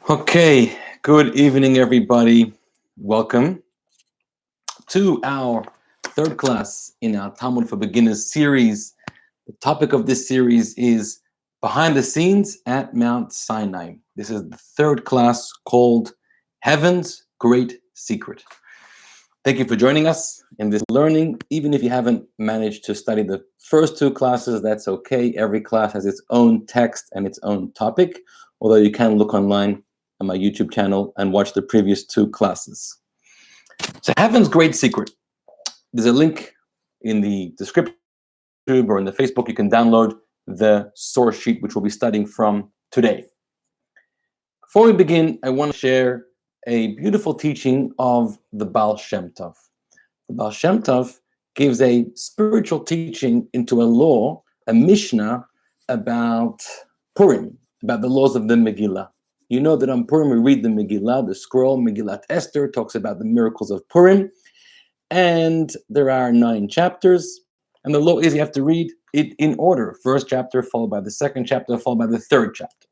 Okay, good evening, everybody. Welcome to our third class in our Talmud for Beginners series. The topic of this series is Behind the Scenes at Mount Sinai. This is the third class called Heaven's Great Secret. Thank you for joining us in this learning. Even if you haven't managed to study the first two classes, that's okay. Every class has its own text and its own topic, although you can look online on my YouTube channel and watch the previous two classes. So Heaven's Great Secret. There's a link in the description or in the Facebook. You can download the source sheet, which we'll be studying from today. Before we begin, I want to share a beautiful teaching of the Baal Shem Tov. The Baal Shem Tov gives a spiritual teaching into a law, a Mishnah, about Purim, about the laws of the Megillah. You know that on Purim we read the Megillah, the scroll, Megillat Esther, talks about the miracles of Purim. And there are 9 chapters. And the law is you have to read it in order. First chapter followed by the second chapter, followed by the third chapter.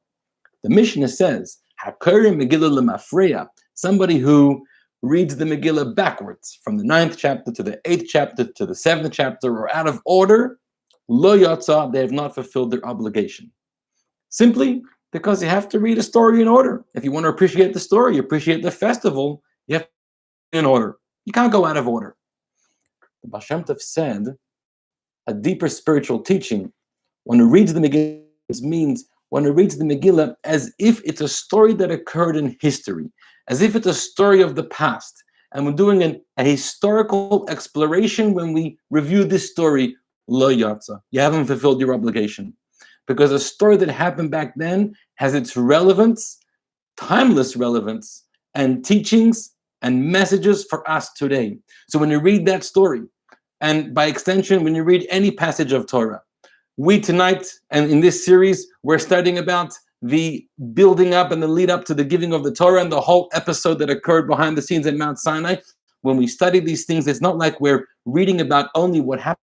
The Mishnah says, Hakari Megillah Lemafreya, somebody who reads the Megillah backwards, from the 9th chapter to the 8th chapter to the 7th chapter, or out of order, lo yatsa, they have not fulfilled their obligation. Simply because you have to read a story in order. If you want to appreciate the story, appreciate the festival, you have to read in order. You can't go out of order. The Baal Shem Tov said, a deeper spiritual teaching, when it reads the Megillah, means when it reads the Megillah as if it's a story that occurred in history, as if it's a story of the past. And we're doing a historical exploration when we review this story, lo yatsa. You haven't fulfilled your obligation. Because a story that happened back then has its relevance, timeless relevance, and teachings and messages for us today. So when you read that story, and by extension, when you read any passage of Torah, we tonight, and in this series, we're studying about the building up and the lead up to the giving of the Torah and the whole episode that occurred behind the scenes at Mount Sinai. When we study these things, it's not like we're reading about only what happened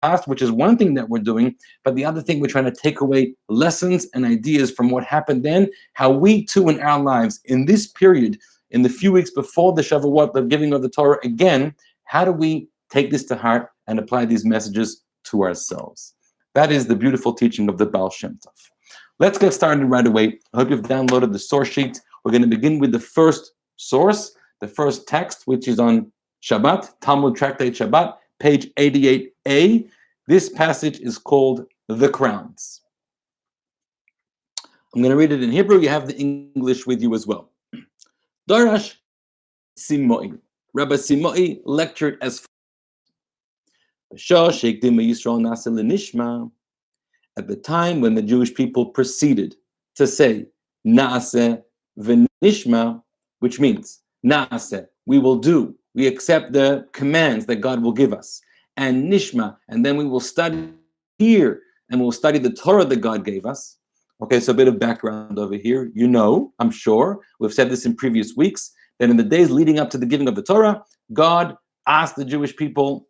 past, which is one thing that we're doing, but the other thing we're trying to take away lessons and ideas from what happened then, how we too in our lives, in this period, in the few weeks before the Shavuot, the giving of the Torah, again, how do we take this to heart and apply these messages to ourselves? That is the beautiful teaching of the Baal Shem Tov. Let's get started right away. I hope you've downloaded the source sheet. We're going to begin with the first source, the first text, which is on Shabbat, Talmud Tractate Shabbat, page 88a. This passage is called The Crowns. I'm going to read it in Hebrew. You have the English with you as well. Darash Simoi. Rabbi Simoi lectured as follows. At the time when the Jewish people proceeded to say Naaseh v'nishma, which means Naaseh, we will do, we accept the commands that God will give us, and Nishma, and then we will study here, and we'll study the Torah that God gave us. Okay, so a bit of background over here. You know, I'm sure, we've said this in previous weeks, that in the days leading up to the giving of the Torah, God asked the Jewish people,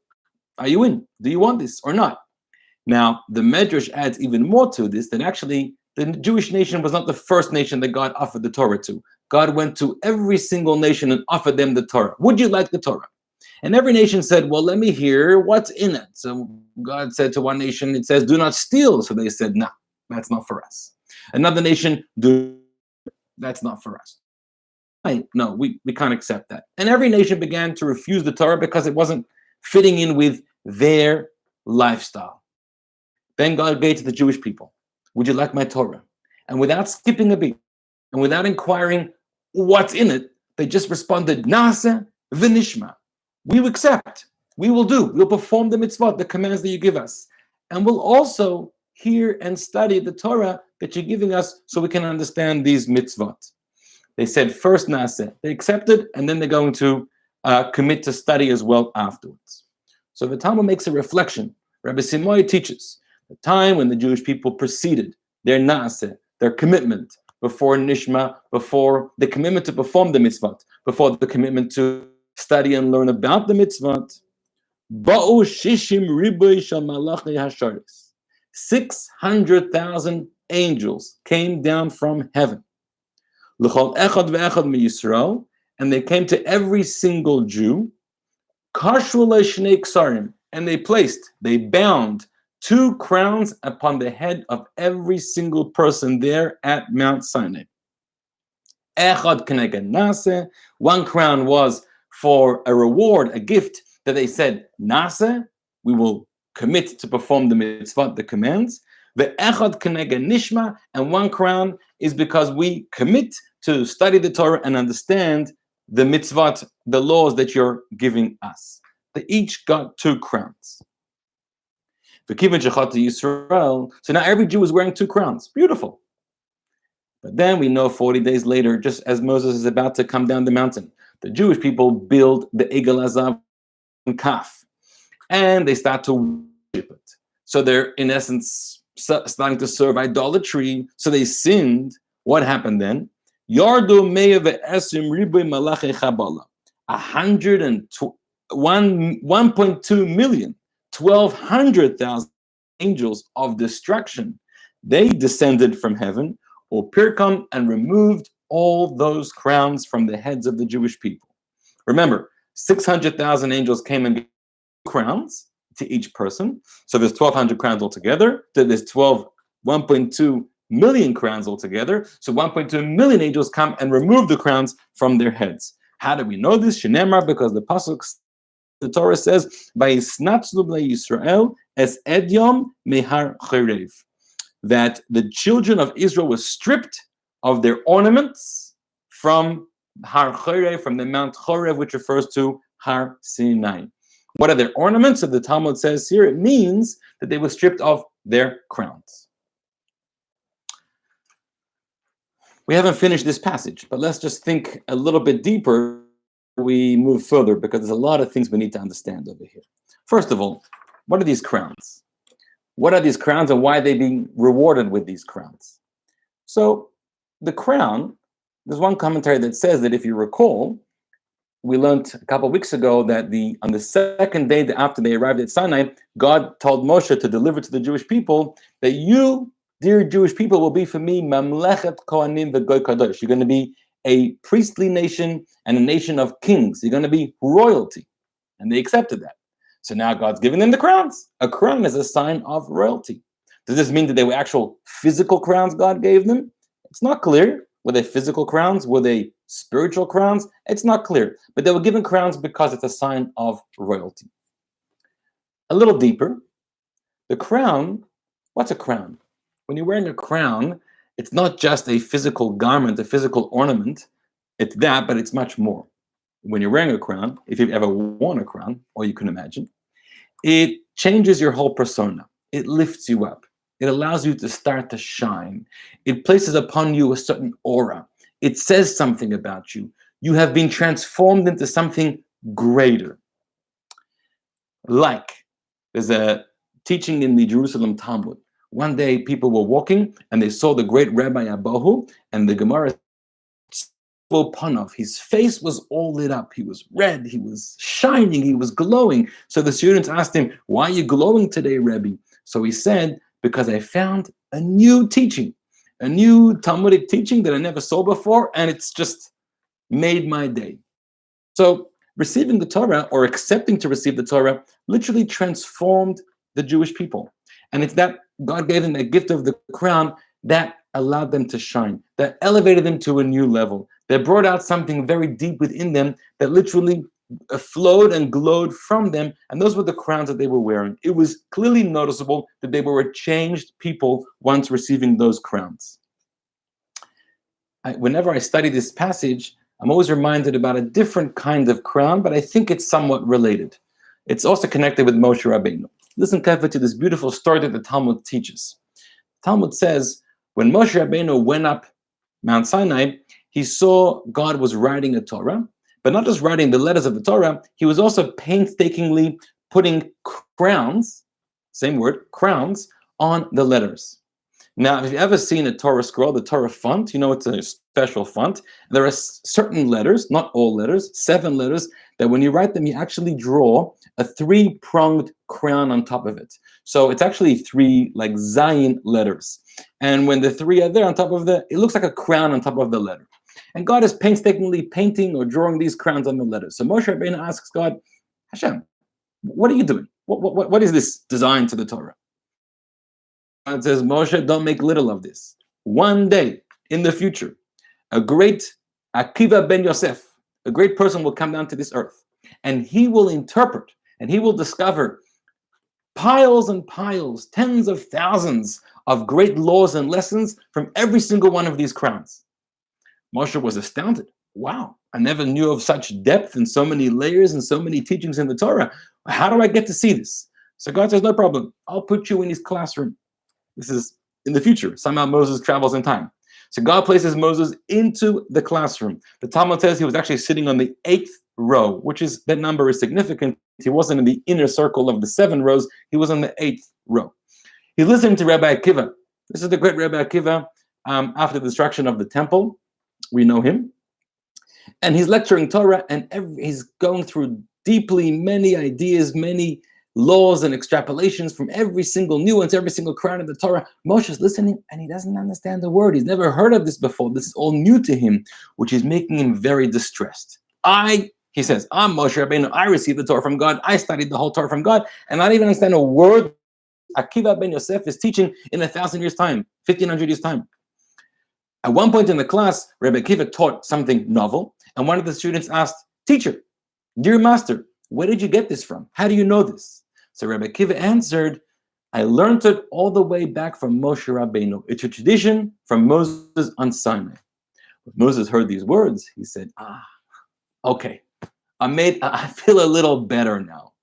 are you in? Do you want this or not? Now, the Medrash adds even more to this, that actually the Jewish nation was not the first nation that God offered the Torah to. God went to every single nation and offered them the Torah. Would you like the Torah? And every nation said, well, let me hear what's in it. So God said to one nation, it says, do not steal. So they said, no, that's not for us. Another nation, that's not for us. No, we can't accept that. And every nation began to refuse the Torah because it wasn't fitting in with their lifestyle. Then God gave to the Jewish people, would you like my Torah? And without skipping a beat, and without inquiring what's in it, they just responded, Naaseh v'nishma. We will accept, we will do, we'll perform the mitzvot, the commands that you give us. And we'll also hear and study the Torah that you're giving us so we can understand these mitzvot. They said first Naaseh, they accepted, and then they're going to commit to study as well afterwards. So the Talmud makes a reflection. Rabbi Simoy teaches the time when the Jewish people preceded their Naaseh, their commitment, before Nishma, before the commitment to perform the mitzvot, before the commitment to study and learn about the mitzvot. Ba'u shishim riboy shel malachei hasharis. 600,000 angels came down from heaven. L'chol echad ve'echad miYisrael, and they came to every single Jew, kashru le'shnei ksarim, and they bound 2 crowns upon the head of every single person there at Mount Sinai. Echad keneged nase, 1 crown was for a reward, a gift that they said, nase, we will commit to perform the mitzvot, the commands. The echad keneged nishma, and 1 crown is because we commit to study the Torah and understand the mitzvot, the laws that you're giving us. They each got 2 crowns. So now every Jew is wearing 2 crowns. Beautiful. But then we know 40 days later, just as Moses is about to come down the mountain, the Jewish people build the Egel Azav Kaf, and they start to worship it. So they're, in essence, starting to serve idolatry. So they sinned. What happened then? Yardu me'eh ve'esim ribuy malachi chabala. 1.2 million, 1,200,000 angels of destruction. They descended from heaven, or Pirkam, and removed all those crowns from the heads of the Jewish people. Remember, 600,000 angels came and gave crowns to each person. So there's 1,200 crowns altogether. There's 1.2 million crowns altogether. So 1.2 million angels come and remove the crowns from their heads. How do we know this? Shenemar, because the pasuk, the Torah says, "Vayisnatzlu bnei Yisrael es edyom mehar chorev," that the children of Israel were stripped of their ornaments from Har Chorev, from the Mount Chorev, which refers to Har Sinai. What are their ornaments? So the Talmud says here, it means that they were stripped of their crowns. We haven't finished this passage, but let's just think a little bit deeper. We move further, because there's a lot of things we need to understand over here. First of all, what are these crowns? What are these crowns, and why are they being rewarded with these crowns? So the crown, there's one commentary that says that, if you recall, we learned a couple of weeks ago that on the second day after they arrived at Sinai, God told Moshe to deliver to the Jewish people that you, dear Jewish people, will be for me mamlechet kohanim v'goy kadosh. You're going to be a priestly nation and a nation of kings. You're going to be royalty. And they accepted that. So now God's giving them the crowns. A crown is a sign of royalty. Does this mean that they were actual physical crowns God gave them? It's not clear. Were they physical crowns? Were they spiritual crowns? It's not clear. But they were given crowns because it's a sign of royalty. A little deeper, the crown, what's a crown? When you're wearing a crown, it's not just a physical garment, a physical ornament. It's that, but it's much more. When you're wearing a crown, if you've ever worn a crown, or you can imagine, it changes your whole persona. It lifts you up. It allows you to start to shine. It places upon you a certain aura. It says something about you. You have been transformed into something greater. Like, there's a teaching in the Jerusalem Talmud. One day, people were walking, and they saw the great Rabbi Abahu, and the Gemara, his face was all lit up. He was red, he was shining, he was glowing. So the students asked him, "Why are you glowing today, Rebbe?" So he said, "Because I found a new teaching, a new Talmudic teaching that I never saw before, and it's just made my day." So receiving the Torah, or accepting to receive the Torah, literally transformed the Jewish people. And it's that God gave them a gift of the crown that allowed them to shine, that elevated them to a new level, that brought out something very deep within them that literally flowed and glowed from them. And those were the crowns that they were wearing. It was clearly noticeable that they were a changed people once receiving those crowns. Whenever I study this passage, I'm always reminded about a different kind of crown, but I think it's somewhat related. It's also connected with Moshe Rabbeinu. Listen carefully to this beautiful story that the Talmud teaches. Talmud says, when Moshe Rabbeinu went up Mount Sinai, he saw God was writing a Torah, but not just writing the letters of the Torah, he was also painstakingly putting crowns, same word, crowns, on the letters. Now, if you've ever seen a Torah scroll, the Torah font, you know it's a special font. There are certain letters, not all letters, 7 letters, that when you write them, you actually draw a 3-pronged crown on top of it. So it's actually 3 like Zayin letters. And when the 3 are there on top of it looks like a crown on top of the letter. And God is painstakingly painting or drawing these crowns on the letters. So Moshe Rabbeinu asks God, Hashem, what are you doing? What is this design to the Torah? God says, Moshe, don't make little of this. One day in the future, a great Akiva ben Yosef, a great person will come down to this earth, and he will interpret, and he will discover piles and piles, tens of thousands of great laws and lessons from every single one of these crowns. Moshe was astounded. Wow, I never knew of such depth and so many layers and so many teachings in the Torah. How do I get to see this? So God says, no problem. I'll put you in his classroom. This is in the future. Somehow Moses travels in time. So God places Moses into the classroom. The Talmud says he was actually sitting on the 8th row, which is, that number is significant. He wasn't in the inner circle of the 7 rows. He was on the 8th row. He listened to Rabbi Akiva. This is the great Rabbi Akiva after the destruction of the temple. We know him. And he's lecturing Torah, and he's going through deeply many ideas, many laws and extrapolations from every single nuance, every single crown of the Torah. Moshe's listening, and he doesn't understand the word. He's never heard of this before. This is all new to him, which is making him very distressed. He says, I'm Moshe Rabbeinu. I received the Torah from God. I studied the whole Torah from God, and I don't even understand a word Akiva ben Yosef is teaching in 1,000 years' time, 1,500 years' time. At one point in the class, Rabbi Akiva taught something novel, and one of the students asked, teacher, dear master, where did you get this from? How do you know this? So Rabbi Akiva answered, I learned it all the way back from Moshe Rabbeinu. It's a tradition from Moses on Sinai. When Moses heard these words, he said, okay, I feel a little better now.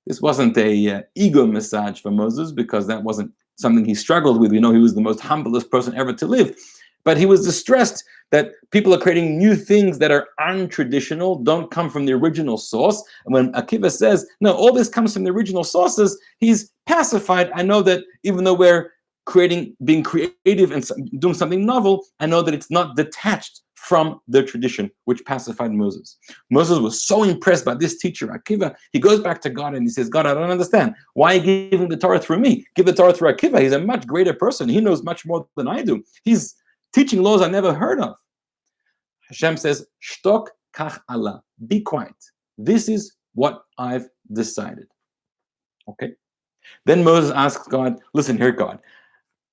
This wasn't a ego massage for Moses, because that wasn't something he struggled with. We know he was the most humblest person ever to live. But he was distressed that people are creating new things that are untraditional, don't come from the original source. And when Akiva says, no, all this comes from the original sources, he's pacified. I know that even though we're being creative and doing something novel, I know that it's not detached from the tradition, which pacified Moses. Moses was so impressed by this teacher, Akiva. He goes back to God and he says, God, I don't understand. Why are you giving the Torah through me? Give the Torah through Akiva. He's a much greater person. He knows much more than I do. He's teaching laws I never heard of. Hashem says, Shtok kach Allah. Be quiet. This is what I've decided. Okay? Then Moses asks God, listen here, God.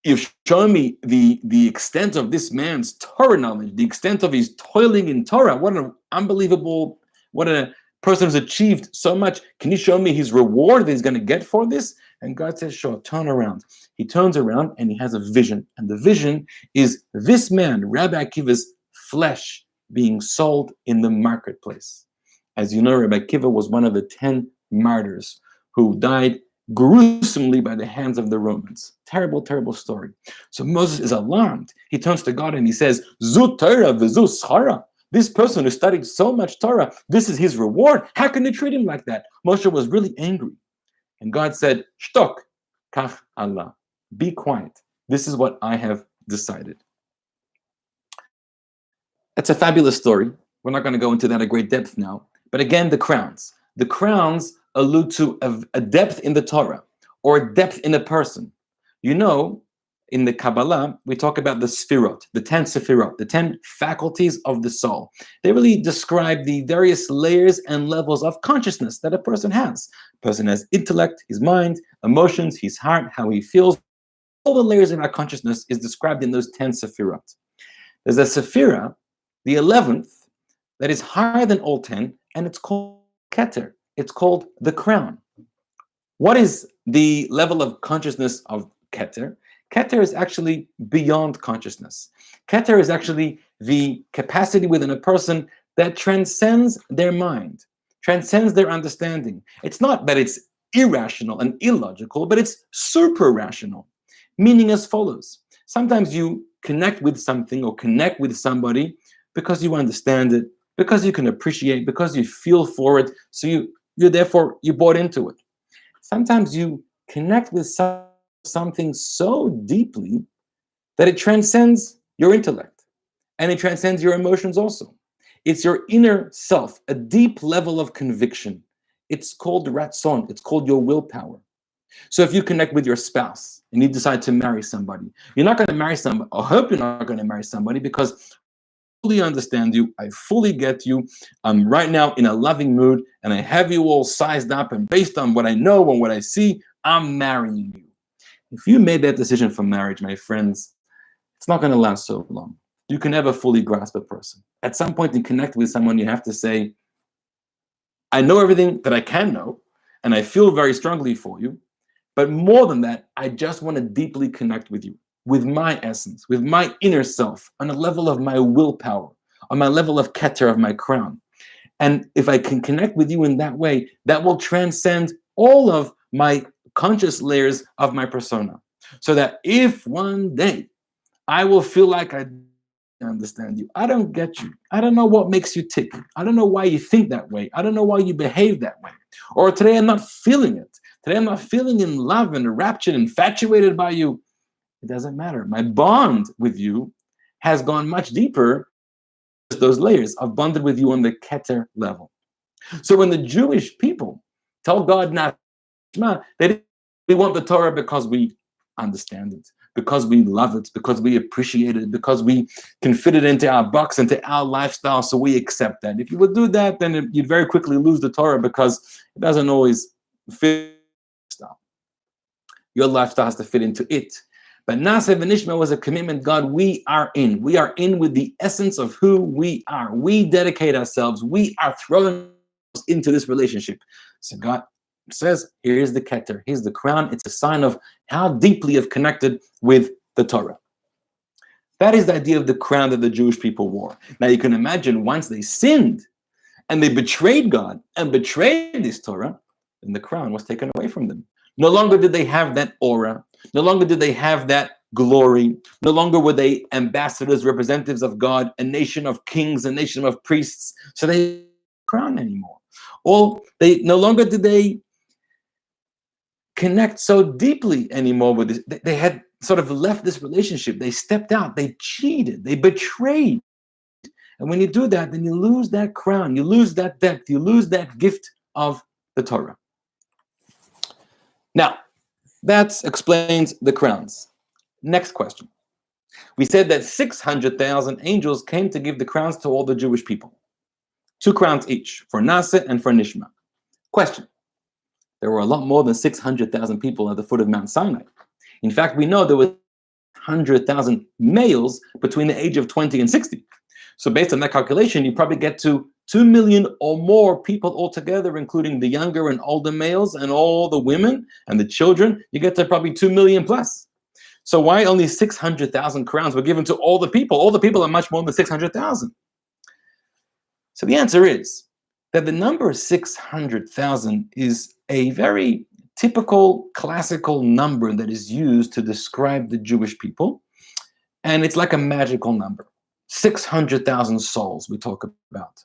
You've shown me the extent of this man's Torah knowledge, the extent of his toiling in Torah. What an unbelievable, what a person who's achieved so much. Can you show me his reward that he's going to get for this? And God says, sure, turn around. He turns around and he has a vision. And the vision is this man, Rabbi Akiva's flesh, being sold in the marketplace. As you know, Rabbi Akiva was one of the 10 martyrs who died gruesomely by the hands of the Romans. Terrible, terrible story. So Moses is alarmed. He turns to God and he says, Zu Torah v'zu schara. This person who studied so much Torah, this is his reward. How can you treat him like that? Moshe was really angry. And God said, Shtok kach Allah. Be quiet. This is what I have decided. It's a fabulous story. We're not going to go into that at great depth now. But again, the crowns. The crowns allude to a depth in the Torah or a depth in a person. You know, in the Kabbalah, we talk about the Sfirot, the 10 Sefirot, the 10 faculties of the soul. They really describe the various layers and levels of consciousness that a person has. A person has intellect, his mind, emotions, his heart, how he feels. All the layers of our consciousness is described in those 10 Sefirot. There's a Sephira, the 11th, that is higher than all 10, and it's called Keter. It's called the crown. What is the level of consciousness of Keter? Keter is actually beyond consciousness. Keter is actually the capacity within a person that transcends their mind, transcends their understanding. It's not that it's irrational and illogical, but it's super rational, meaning as follows. Sometimes you connect with something or connect with somebody because you understand it, because you can appreciate, because you feel for it, so you're therefore, you bought into it. Sometimes you connect with something so deeply that it transcends your intellect and it transcends your emotions also. It's your inner self, a deep level of conviction. It's called ratzon, it's called your willpower. So if you connect with your spouse and you decide to marry somebody, you're not going to marry somebody, or hope you're not going to marry somebody because fully understand you. I fully get you. I'm right now in a loving mood, and I have you all sized up, and based on what I know and what I see, I'm marrying you. If you made that decision for marriage, my friends, it's not going to last so long. You can never fully grasp a person. At some point, you connect with someone, you have to say, I know everything that I can know, and I feel very strongly for you. But more than that, I just want to deeply connect with you, with my essence, with my inner self, on a level of my willpower, on my level of Keter, of my crown. And if I can connect with you in that way, that will transcend all of my conscious layers of my persona. So that if one day I will feel like I understand you, I don't get you, I don't know what makes you tick, I don't know why you think that way, I don't know why you behave that way, or today I'm not feeling it, today I'm not feeling in love and enraptured, infatuated by you, it doesn't matter. My bond with you has gone much deeper. Those layers, I've bonded with you on the Keter level. So when the Jewish people tell God not, we want the Torah because we understand it, because we love it, because we appreciate it, because we can fit it into our box, into our lifestyle, so we accept that. If you would do that, then you'd very quickly lose the Torah because it doesn't always fit your lifestyle has to fit into it. But Na'aseh V'Nishma was a commitment. God, we are in. We are in with the essence of who we are. We dedicate ourselves. We are thrown into this relationship. So God says, here's the Keter. Here's the crown. It's a sign of how deeply you've connected with the Torah. That is the idea of the crown that the Jewish people wore. Now you can imagine once they sinned and they betrayed God and betrayed this Torah, then the crown was taken away from them. No longer did they have that aura. No longer did they have that glory. No longer were they ambassadors, representatives of God, a nation of kings, a nation of priests. So they didn't crown anymore. Or they no longer did they connect so deeply anymore with this. They had sort of left this relationship. They stepped out. They cheated. They betrayed. And when you do that, then you lose that crown. You lose that depth. You lose that gift of the Torah. Now, that explains the crowns. Next question. We said that 600,000 angels came to give the crowns to all the Jewish people. 2 crowns each, for Na'aseh and for Nishma. Question. There were a lot more than 600,000 people at the foot of Mount Sinai. In fact, we know there were 100,000 males between the age of 20 and 60. So based on that calculation, you probably get to 2 million or more people altogether, including the younger and older males and all the women and the children. You get to probably 2 million plus. So why only 600,000 crowns were given to all the people? All the people are much more than 600,000. So the answer is that the number 600,000 is a very typical classical number that is used to describe the Jewish people. And it's like a magical number. 600,000 souls we talk about.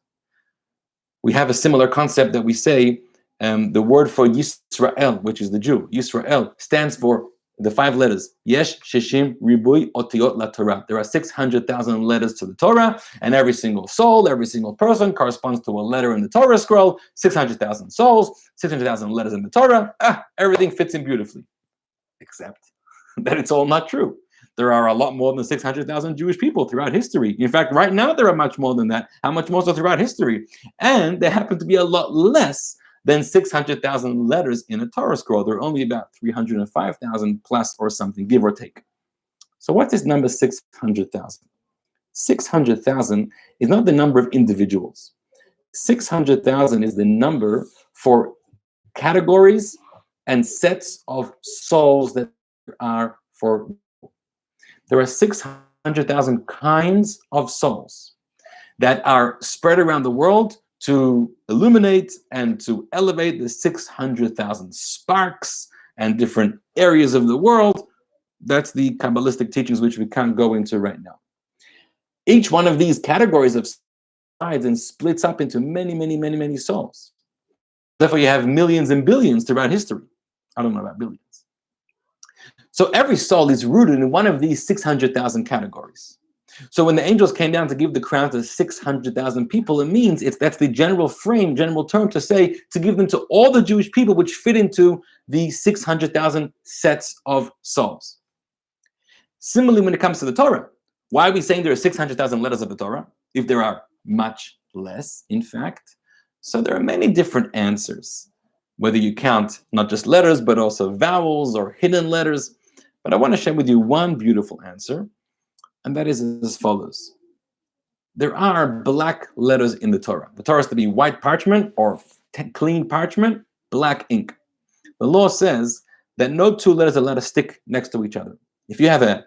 We have a similar concept that we say the word for Yisrael, which is the Jew, Yisrael, stands for the 5 letters. Yesh, Sheshim, Ribui, Otiot, La Torah. There are 600,000 letters to the Torah, and every single soul, every single person corresponds to a letter in the Torah scroll. 600,000 souls, 600,000 letters in the Torah. Everything fits in beautifully. Except that it's all not true. There are a lot more than 600,000 Jewish people throughout history. In fact, right now there are much more than that. How much more so throughout history? And there happen to be a lot less than 600,000 letters in a Torah scroll. There are only about 305,000 plus or something, give or take. So what's this number 600,000? 600,000 is not the number of individuals. 600,000 is the number for categories and sets of souls that are for. There are 600,000 kinds of souls that are spread around the world to illuminate and to elevate the 600,000 sparks and different areas of the world. That's the Kabbalistic teachings, which we can't go into right now. Each one of these categories of sides and splits up into many, many, many, many souls. Therefore, you have millions and billions throughout history. I don't know about billions. So every soul is rooted in one of these 600,000 categories. So when the angels came down to give the crown to 600,000 people, it means that's the general frame, general term to say, to give them to all the Jewish people which fit into the 600,000 sets of souls. Similarly, when it comes to the Torah, why are we saying there are 600,000 letters of the Torah? if there are much less, in fact? So there are many different answers, whether you count not just letters, but also vowels or hidden letters. But I want to share with you one beautiful answer, and that is as follows. There are black letters in the Torah. The Torah is to be white parchment or clean parchment, black ink. The law says that no two letters are allowed to stick next to each other. If you have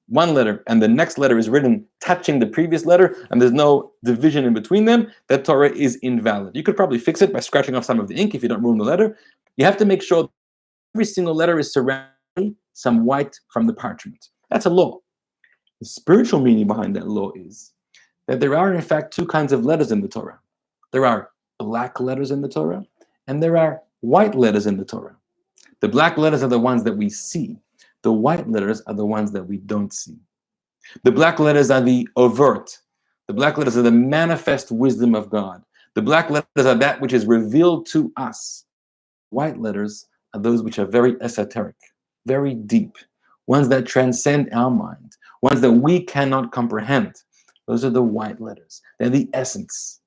one letter and the next letter is written touching the previous letter and there's no division in between them, that Torah is invalid. You could probably fix it by scratching off some of the ink if you don't ruin the letter. You have to make sure every single letter is surrounding some white from the parchment. That's a law. The spiritual meaning behind that law is that there are, in fact, two kinds of letters in the Torah. There are black letters in the Torah, and there are white letters in the Torah. The black letters are the ones that we see. The white letters are the ones that we don't see. The black letters are the overt. The black letters are the manifest wisdom of God. The black letters are that which is revealed to us. White letters are those which are very esoteric, very deep, ones that transcend our mind, ones that we cannot comprehend. Those are the white letters. They're the essence.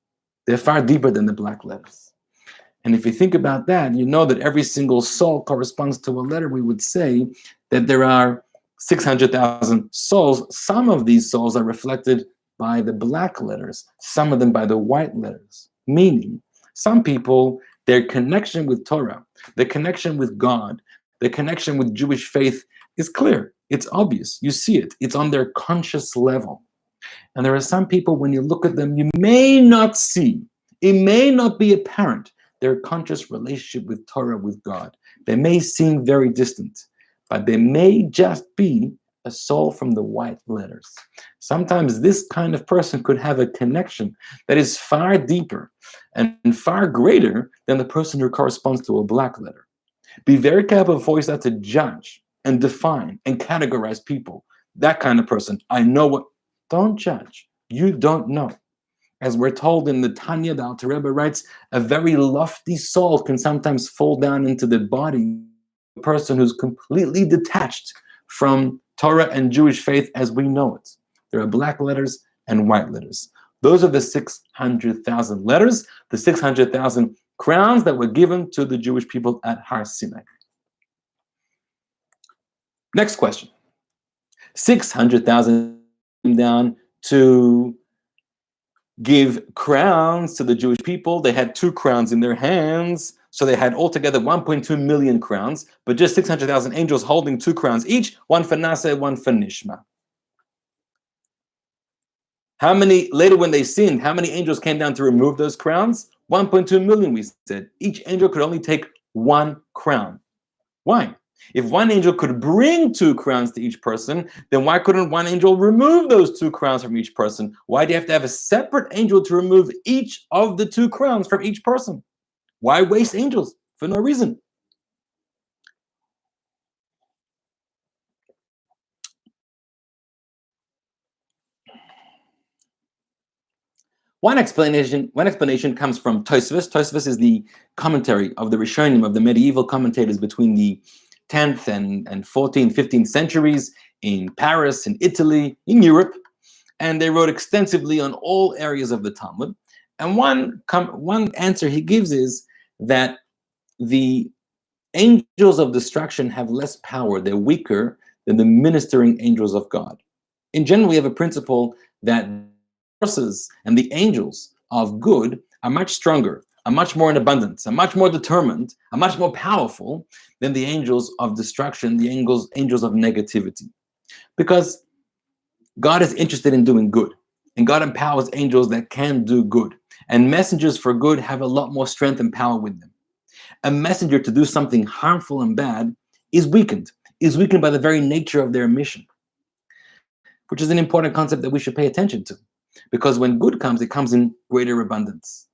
They're far deeper than the black letters. And if you think about that, you know that every single soul corresponds to a letter. We would say that there are 600,000 souls. Some of these souls are reflected by the black letters, some of them by the white letters. Meaning, some people, their connection with Torah, their connection with God, their connection with Jewish faith is clear. It's obvious. You see it. It's on their conscious level. And there are some people, when you look at them, you may not see, it may not be apparent, their conscious relationship with Torah, with God. They may seem very distant, but they may just be a soul from the white letters. Sometimes this kind of person could have a connection that is far deeper and far greater than the person who corresponds to a black letter. Be very careful before you start to judge and define and categorize people. That kind of person, I know what. Don't judge. You don't know. As we're told in the Tanya, the Alter Rebbe writes, a very lofty soul can sometimes fall down into the body of a person who's completely detached from Torah and Jewish faith as we know it. There are black letters and white letters. Those are the 600,000 letters, the 600,000 crowns that were given to the Jewish people at Har Sinai. Next question. 600,000 down to give crowns to the Jewish people. They had 2 crowns in their hands, so they had altogether 1.2 million crowns, but just 600,000 angels holding 2 crowns each, one for Nasa, one for Nishma. How many, later when they sinned, how many angels came down to remove those crowns? 1.2 million, we said. Each angel could only take 1 crown. Why? If one angel could bring 2 crowns to each person, then why couldn't one angel remove those 2 crowns from each person? Why do you have to have a separate angel to remove each of the 2 crowns from each person? Why waste angels? For no reason. One explanation comes from Tosfos. Tosfos is the commentary of the Rishonim, of the medieval commentators between the 10th and 14th, 15th centuries in Paris, in Italy, in Europe. And they wrote extensively on all areas of the Talmud. And one answer he gives is that the angels of destruction have less power. They're weaker than the ministering angels of God. In general, we have a principle that forces and the angels of good are much stronger, are much more in abundance, are much more determined, are much more powerful than the angels of destruction, the angels of negativity. Because God is interested in doing good, and God empowers angels that can do good. And messengers for good have a lot more strength and power with them. A messenger to do something harmful and bad is weakened by the very nature of their mission, which is an important concept that we should pay attention to. Because when good comes, it comes in greater abundance.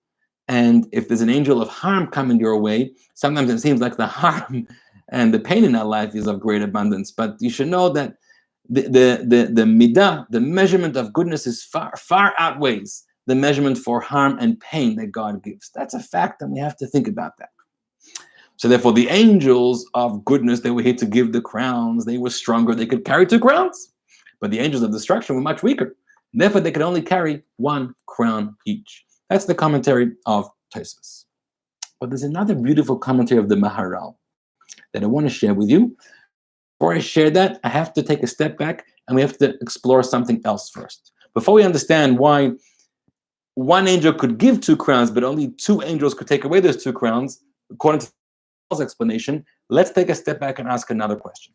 And if there's an angel of harm coming your way, sometimes it seems like the harm and the pain in our life is of great abundance. But you should know that the midah, the measurement of goodness is far outweighs the measurement for harm and pain that God gives. That's a fact, and we have to think about that. So therefore, the angels of goodness, they were here to give the crowns. They were stronger. They could carry 2 crowns. But the angels of destruction were much weaker. Therefore, they could only carry 1 crown each. That's the commentary of Tosfos. But there's another beautiful commentary of the Maharal that I want to share with you. Before I share that, I have to take a step back and we have to explore something else first. Before we understand why one angel could give 2 crowns, but only 2 angels could take away those 2 crowns, according to Paul's explanation, let's take a step back and ask another question.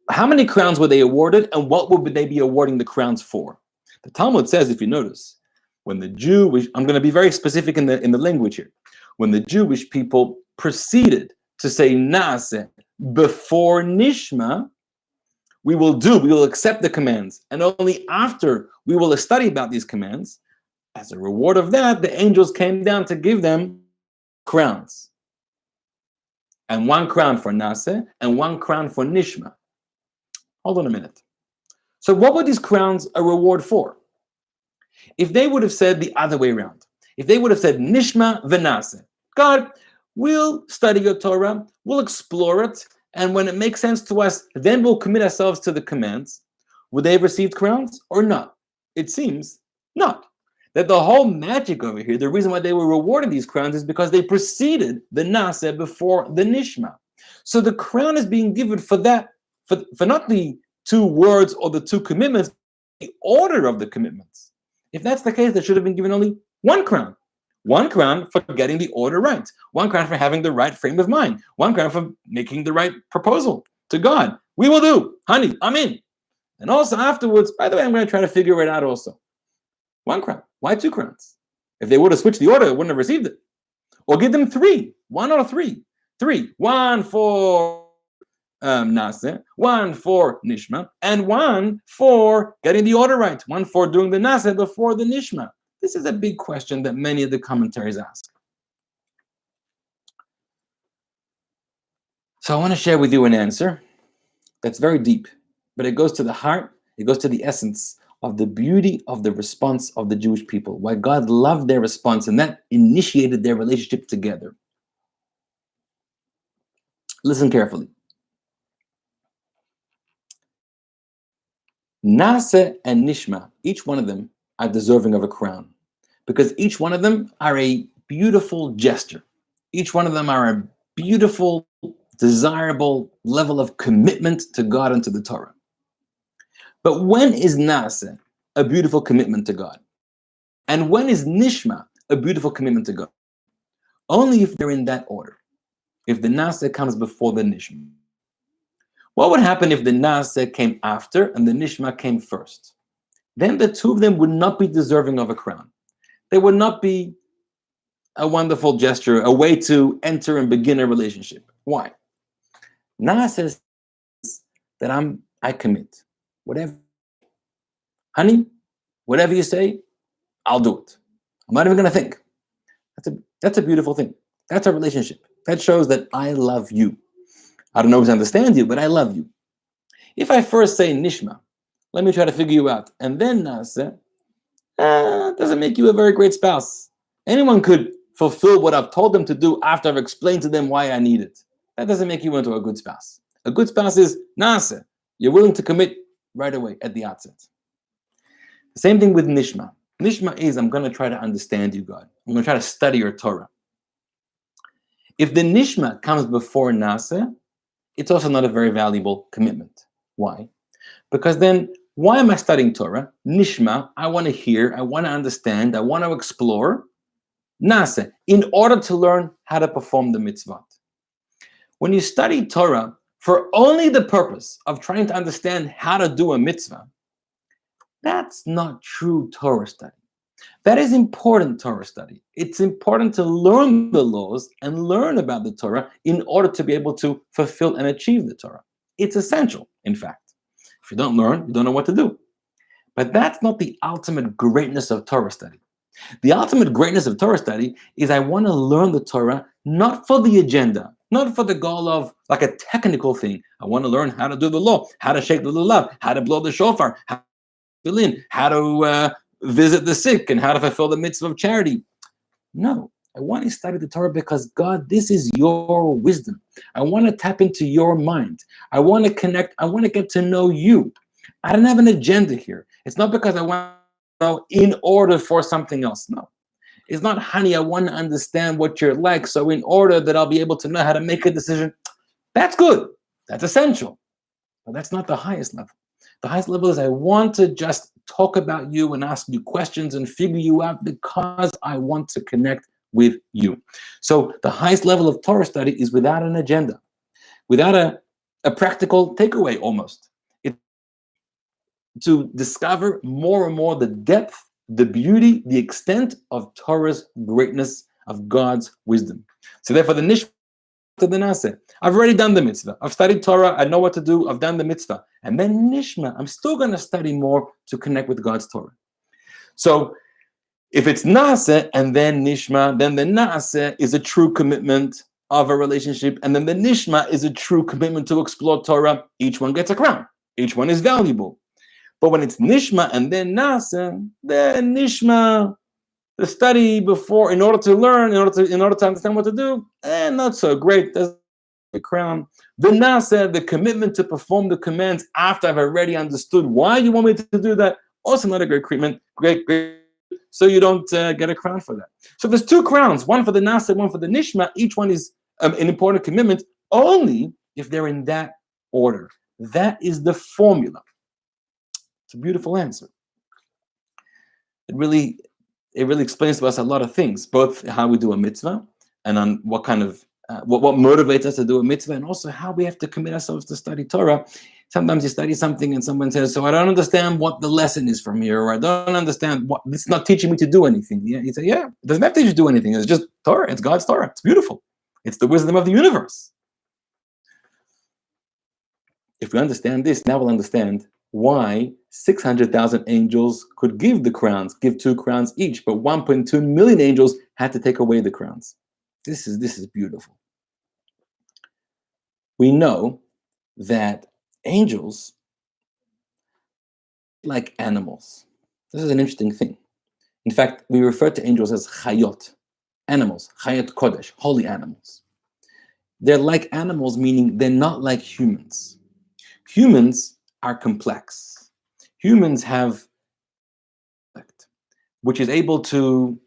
How many crowns were they awarded, and what would they be awarding the crowns for? The Talmud says, if you notice, when the Jewish, I'm going to be very specific in the language here, when the Jewish people proceeded to say Naaseh before Nishma, we will accept the commands, and only after we will study about these commands. As a reward of that, the angels came down to give them crowns. And 1 crown for Naaseh and 1 crown for Nishma. Hold on a minute. So what were these crowns a reward for? If they would have said the other way around, if they would have said Nishma v'Naaseh, God, we'll study your Torah, we'll explore it, and when it makes sense to us, then we'll commit ourselves to the commands, would they have received crowns or not? It seems not. That the whole magic over here, the reason why they were rewarded these crowns is because they preceded the Naaseh before the Nishma. So the crown is being given for that, for not the 2 words or the 2 commitments, the order of the commitments. If that's the case, they should have been given only 1 crown. 1 crown for getting the order right. 1 crown for having the right frame of mind. 1 crown for making the right proposal to God. We will do. Honey, I'm in. And also afterwards, by the way, I'm going to try to figure it out also. 1 crown. Why 2 crowns? If they would have switched the order, they wouldn't have received it. Or give them 3. 1 or 3. 3. 1 for Naaseh, 1 for Nishma, and 1 for getting the order right. 1 for doing the Naaseh before the Nishma. This is a big question that many of the commentaries ask. So I want to share with you an answer that's very deep, but it goes to the heart, it goes to the essence of the beauty of the response of the Jewish people, why God loved their response, and that initiated their relationship together. Listen carefully. Naaseh and Nishma, each one of them are deserving of a crown, because each one of them are a beautiful gesture. Each one of them are a beautiful, desirable level of commitment to God and to the Torah. But when is Naaseh a beautiful commitment to God? And when is Nishma a beautiful commitment to God? Only if they're in that order. If the Naaseh comes before the Nishma. What would happen if the Naaseh came after and the Nishma came first? Then the 2 of them would not be deserving of a crown. They would not be a wonderful gesture, a way to enter and begin a relationship. Why? Naaseh says that I commit. Whatever. Honey, whatever you say, I'll do it. I'm not even going to think. That's a beautiful thing. That's a relationship. That shows that I love you. I don't always understand you, but I love you. If I first say Nishma, let me try to figure you out, and then Naaseh, doesn't make you a very great spouse. Anyone could fulfill what I've told them to do after I've explained to them why I need it. That doesn't make you into a good spouse. A good spouse is Naaseh. You're willing to commit right away at the outset. The same thing with Nishma. Nishma is, I'm going to try to understand you, God. I'm going to try to study your Torah. If the Nishma comes before Naaseh, it's also not a very valuable commitment. Why? Because then, why am I studying Torah? Nishma, I want to hear, I want to understand, I want to explore. Naaseh, in order to learn how to perform the mitzvot. When you study Torah for only the purpose of trying to understand how to do a mitzvah, that's not true Torah study. That is important Torah study. It's important to learn the laws and learn about the Torah in order to be able to fulfill and achieve the Torah. It's essential, in fact. If you don't learn, you don't know what to do. But that's not the ultimate greatness of Torah study. The ultimate greatness of Torah study is I want to learn the Torah not for the agenda, not for the goal of like a technical thing. I want to learn how to do the law, how to shake the lulav, how to blow the shofar, how to fill in, how to visit the sick, and how to fulfill the mitzvah of charity. No, I want to study the Torah because, God, this is your wisdom. I want to tap into your mind. I want to connect. I want to get to know you. I don't have an agenda here. It's not because I want to know in order for something else. No. It's not, honey, I want to understand what you're like, so in order that I'll be able to know how to make a decision. That's good. That's essential. But that's not the highest level. The highest level is I want to just talk about you and ask you questions and figure you out because I want to connect with you. So the highest level of Torah study is without an agenda, without a practical takeaway almost. It's to discover more and more the depth, the beauty, the extent of Torah's greatness, of God's wisdom. So therefore the Nishma to the Nase. I've already done the mitzvah. I've studied Torah. I know what to do. I've done the mitzvah. And then Nishma, I'm still going to study more to connect with God's Torah. So if it's Nase and then Nishma, then the Nase is a true commitment of a relationship. And then the Nishma is a true commitment to explore Torah. Each one gets a crown. Each one is valuable. But when it's Nishma and then Nase, then Nishma, the study before, in order to learn, in order to understand what to do, not so great. There's the crown. The Nase, the commitment to perform the commands after I've already understood why you want me to do that, also not a great treatment. Great. So you don't get a crown for that. So there's two crowns, one for the Nase, one for the Nishma. Each one is an important commitment only if they're in that order. That is the formula. It's a beautiful answer. It really explains to us a lot of things, both how we do a mitzvah and on what kind of what motivates us to do a mitzvah, and also how we have to commit ourselves to study Torah. Sometimes you study something and someone says, so I don't understand what the lesson is from here, or I don't understand what, it's not teaching me to do anything. Yeah, you say, yeah, it doesn't have to teach you to do anything. It's just Torah. It's God's Torah. It's beautiful. It's the wisdom of the universe. If we understand this, now we'll understand why 600,000 angels could give the crowns, give 2 crowns each, but 1.2 million angels had to take away the crowns. This is beautiful. We know that angels, like animals, this is an interesting thing. In fact, we refer to angels as chayot, animals, chayot kodesh, holy animals. They're like animals, meaning they're not like humans. Humans are complex. Humans have, which is able to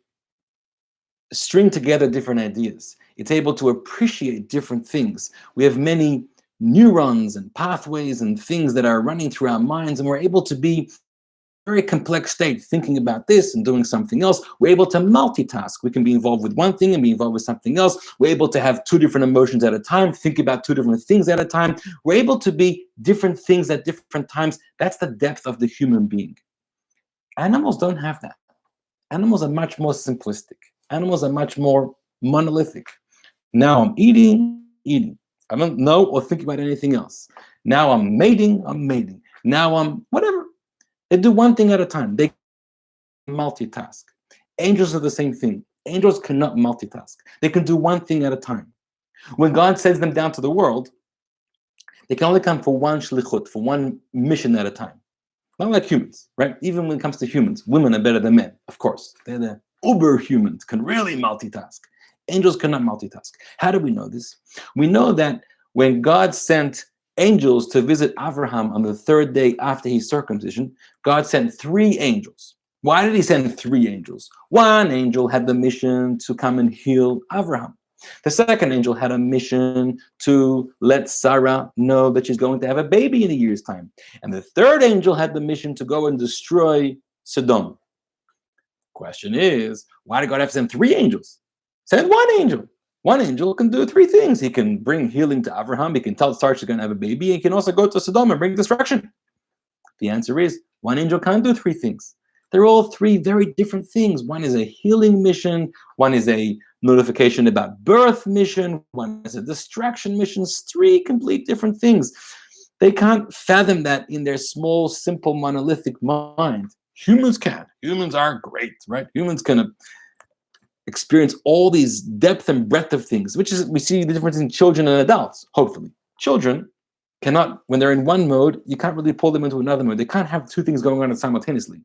string together different ideas. It's able to appreciate different things. We have many neurons and pathways and things that are running through our minds, and we're able to be in a very complex state, thinking about this and doing something else. We're able to multitask. We can be involved with one thing and be involved with something else. We're able to have 2 different emotions at a time, think about 2 different things at a time. We're able to be different things at different times. That's the depth of the human being. Animals don't have that. Animals are much more simplistic. Animals are much more monolithic. Now I'm eating. I don't know or think about anything else. Now I'm mating. Now I'm whatever. They do one thing at a time. They multitask. Angels are the same thing. Angels cannot multitask. They can do one thing at a time. When God sends them down to the world, they can only come for one shlichut, for one mission at a time. Not like humans, right? Even when it comes to humans, women are better than men, of course. They're the uber humans, can really multitask. Angels cannot multitask. How do we know this? We know that when God sent angels to visit Abraham on the 3rd day after his circumcision, God sent 3 angels. Why did he send 3 angels? One angel had the mission to come and heal Abraham. The second angel had a mission to let Sarah know that she's going to have a baby in a year's time. And the third angel had the mission to go and destroy Sodom. Question is, why did God have to send 3 angels? Send 1 angel. 1 angel can do 3 things. He can bring healing to Abraham. He can tell Sarah she's going to have a baby. He can also go to Sodom and bring destruction. The answer is 1 angel can't do 3 things. They're all 3 very different things. One is a healing mission. One is a notification about birth mission. One is a distraction mission. 3 complete different things. They can't fathom that in their small, simple, monolithic mind. Humans can. Humans are great, right? Humans can experience all these depth and breadth of things, which is, we see the difference in children and adults, hopefully. Children cannot, when they're in one mode, you can't really pull them into another mode. They can't have 2 things going on simultaneously.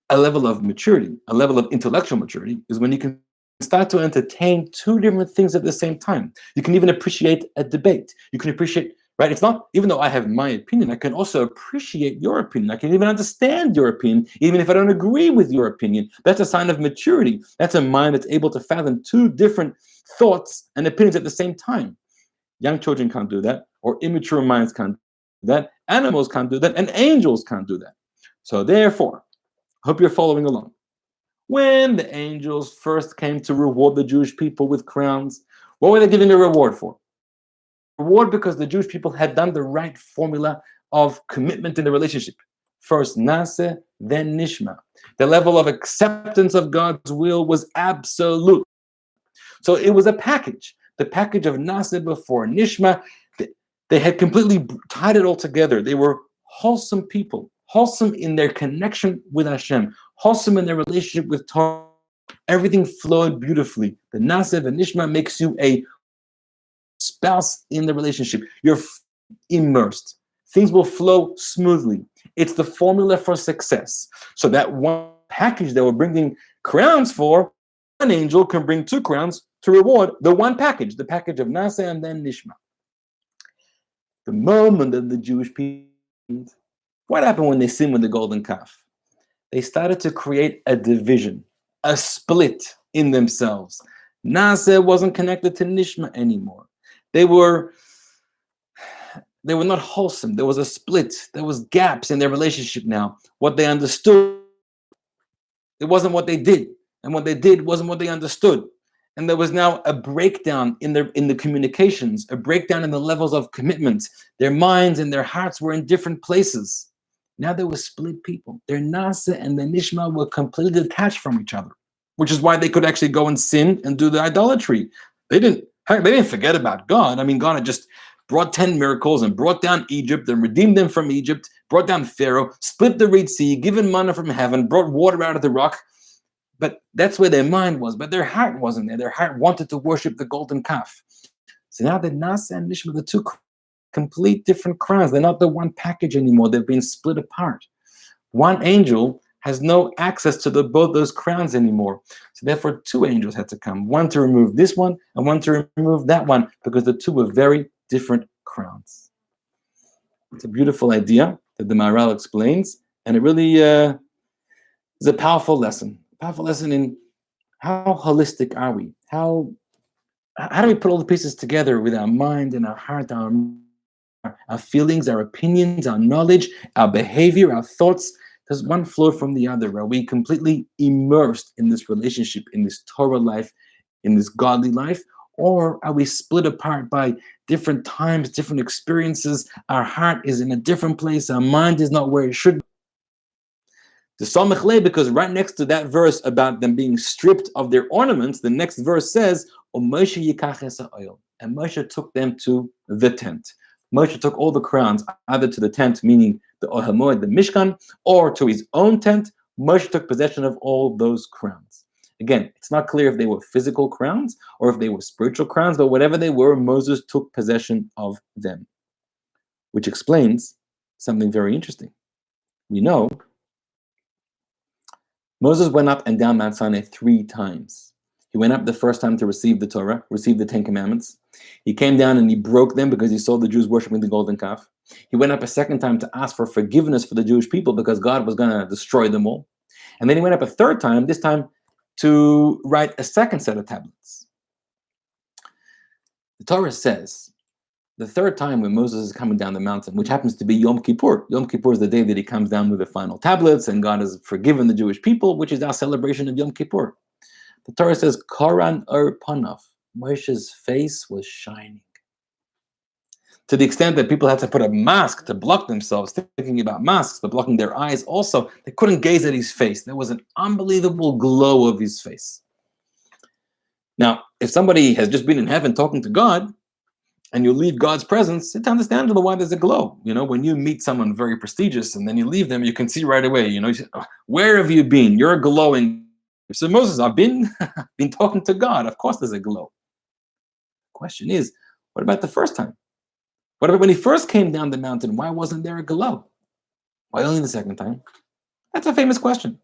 A level of maturity, a level of intellectual maturity, is when you can start to entertain 2 different things at the same time. You can even appreciate a debate. You can appreciate right? It's not, even though I have my opinion, I can also appreciate your opinion. I can even understand your opinion, even if I don't agree with your opinion. That's a sign of maturity. That's a mind that's able to fathom two different thoughts and opinions at the same time. Young children can't do that, or immature minds can't do that. Animals can't do that, and angels can't do that. So therefore, hope you're following along. When the angels first came to reward the Jewish people with crowns, what were they giving a reward for? Reward because the Jewish people had done the right formula of commitment in the relationship. First Nase, then Nishma. The level of acceptance of God's will was absolute. So it was a package. The package of Nase before Nishma, they had completely tied it all together. They were wholesome people, wholesome in their connection with Hashem, wholesome in their relationship with Torah. Everything flowed beautifully. The Nase and Nishma makes you a spouse in the relationship. You're immersed. Things will flow smoothly. It's the formula for success. So that one package that we're bringing crowns for, one angel can bring two crowns to reward the one package, the package of Nase and then Nishma. The moment that the Jewish people, what happened when they sinned with the golden calf? They started to create a division, a split in themselves. Nase wasn't connected to Nishma anymore. They were not wholesome. There was a split. There was gaps in their relationship now. What they understood, it wasn't what they did. And what they did wasn't what they understood. And there was now a breakdown in the communications, a breakdown in the levels of commitment. Their minds and their hearts were in different places. Now they were split people. Their Nasa and the Nishma were completely detached from each other, which is why they could actually go and sin and do the idolatry. They didn't forget about God. I mean, God had just brought 10 miracles and brought down Egypt and redeemed them from Egypt, brought down Pharaoh, split the Red Sea, given manna from heaven, brought water out of the rock. But that's where their mind was, but their heart wasn't there. Their heart wanted to worship the golden calf. So now the Nasa and Nishma, the two complete different crowns. They're not the one package anymore. They've been split apart. One angel has no access to both those crowns anymore. So therefore, two angels had to come, one to remove this one and one to remove that one, because the two were very different crowns. It's a beautiful idea that the Maharal explains, and it really is a powerful lesson in how holistic are we? How do we put all the pieces together with our mind and our heart, our feelings, our opinions, our knowledge, our behavior, our thoughts? Does one flow from the other? Are we completely immersed in this relationship, in this Torah life, in this godly life? Or are we split apart by different times, different experiences? Our heart is in a different place. Our mind is not where it should be. The Samech Le, because right next to that verse about them being stripped of their ornaments, the next verse says, and Moshe took them to the tent. Moshe took all the crowns, either to the tent, meaning the Ohel Moed, the Mishkan, or to his own tent. Moshe took possession of all those crowns. Again, it's not clear if they were physical crowns or if they were spiritual crowns, but whatever they were, Moses took possession of them, which explains something very interesting. We know Moses went up and down Mount Sinai 3 times. He went up the first time to receive the Torah, receive the 10 Commandments. He came down and he broke them because he saw the Jews worshiping the golden calf. He went up a second time to ask for forgiveness for the Jewish people because God was going to destroy them all. And then he went up a third time, this time to write a second set of tablets. The Torah says the third time when Moses is coming down the mountain, which happens to be Yom Kippur. Yom Kippur is the day that he comes down with the final tablets and God has forgiven the Jewish people, which is our celebration of Yom Kippur. The Torah says, Koran Ur Panav. Moshe's face was shining. To the extent that people had to put a mask to block themselves, thinking about masks, but blocking their eyes also. They couldn't gaze at his face. There was an unbelievable glow of his face. Now, if somebody has just been in heaven talking to God, and you leave God's presence, it's understandable why there's a glow. You know, when you meet someone very prestigious and then you leave them, you can see right away, you say, oh, where have you been? You're glowing. So Moses, I've been talking to God. Of course there's a glow. The question is, what about the first time? What about when he first came down the mountain? Why wasn't there a glow? Why only the second time? That's a famous question.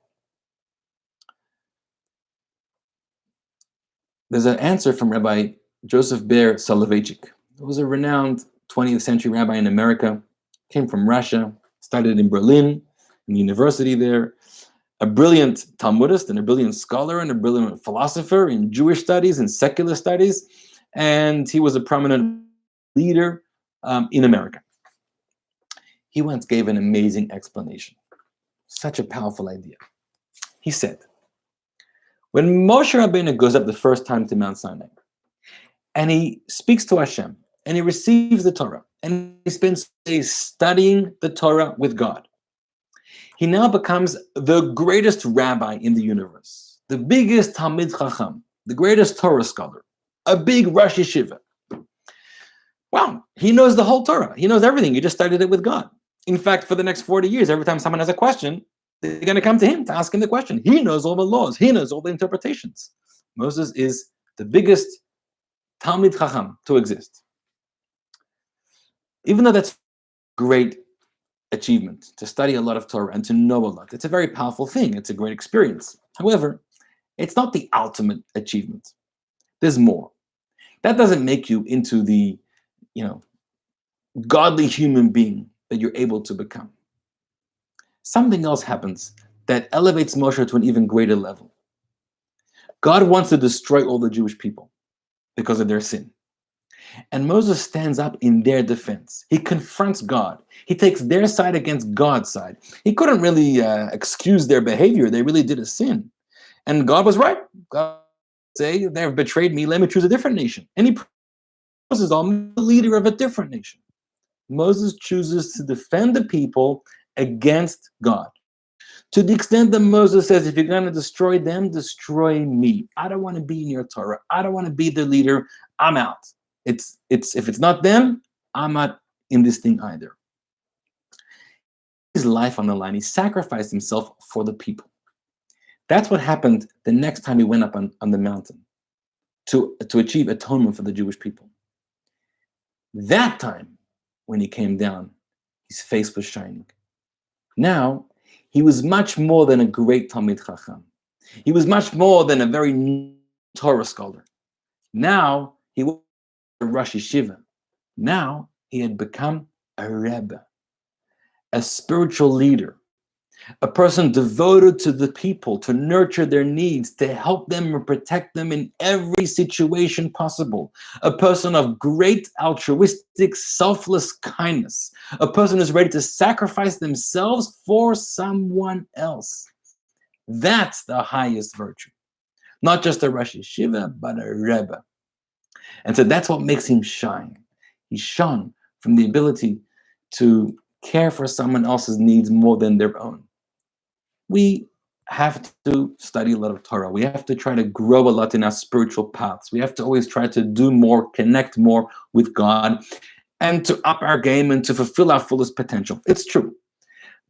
There's an answer from Rabbi Joseph Ber Soloveitchik, who was a renowned 20th century rabbi in America, came from Russia, studied in Berlin, in the university there, a brilliant Talmudist and a brilliant scholar and a brilliant philosopher in Jewish studies and secular studies, and he was a prominent leader in America. He once gave an amazing explanation, such a powerful idea. He said, when Moshe Rabbeinu goes up the first time to Mount Sinai, and he speaks to Hashem, and he receives the Torah, and he spends days studying the Torah with God, he now becomes the greatest rabbi in the universe, the biggest Talmid Chacham, the greatest Torah scholar, a big Rosh Yeshiva. Wow, he knows the whole Torah. He knows everything. He just studied it with God. In fact, for the next 40 years, every time someone has a question, they're going to come to him to ask him the question. He knows all the laws. He knows all the interpretations. Moses is the biggest Talmid Chacham to exist. Even though that's great achievement, to study a lot of Torah and to know a lot, it's a very powerful thing. It's a great experience. However, it's not the ultimate achievement. There's more. That doesn't make you into the, godly human being that you're able to become. Something else happens that elevates Moshe to an even greater level. God wants to destroy all the Jewish people because of their sin. And Moses stands up in their defense. He confronts God. He takes their side against God's side. He couldn't really excuse their behavior. They really did a sin. And God was right. God say, they have betrayed me. Let me choose a different nation. And he Moses, I'm the leader of a different nation. Moses chooses to defend the people against God. To the extent that Moses says, if you're going to destroy them, destroy me. I don't want to be in your Torah. I don't want to be the leader. I'm out. If it's not them, I'm not in this thing either. His life on the line. He sacrificed himself for the people. That's what happened the next time he went up on the mountain to achieve atonement for the Jewish people. That time, when he came down, his face was shining. Now, he was much more than a great Talmid Chacham. He was much more than a very Torah scholar. Now, he was a Rosh Yeshiva. Now, he had become a Rebbe, a spiritual leader, a person devoted to the people, to nurture their needs, to help them and protect them in every situation possible. A person of great altruistic, selfless kindness. A person who's ready to sacrifice themselves for someone else. That's the highest virtue. Not just a Rosh Yeshiva, but a Rebbe. And so that's what makes him shine. He shone from the ability to care for someone else's needs more than their own. We have to study a lot of Torah. We have to try to grow a lot in our spiritual paths. We have to always try to do more, connect more with God, and to up our game and to fulfill our fullest potential. It's true.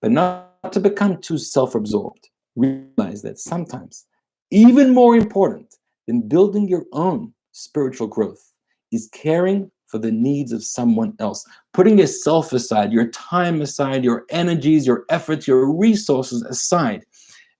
But not to become too self-absorbed. Realize that sometimes, even more important than building your own spiritual growth is caring for the needs of someone else, putting yourself aside, your time aside, your energies, your efforts, your resources aside,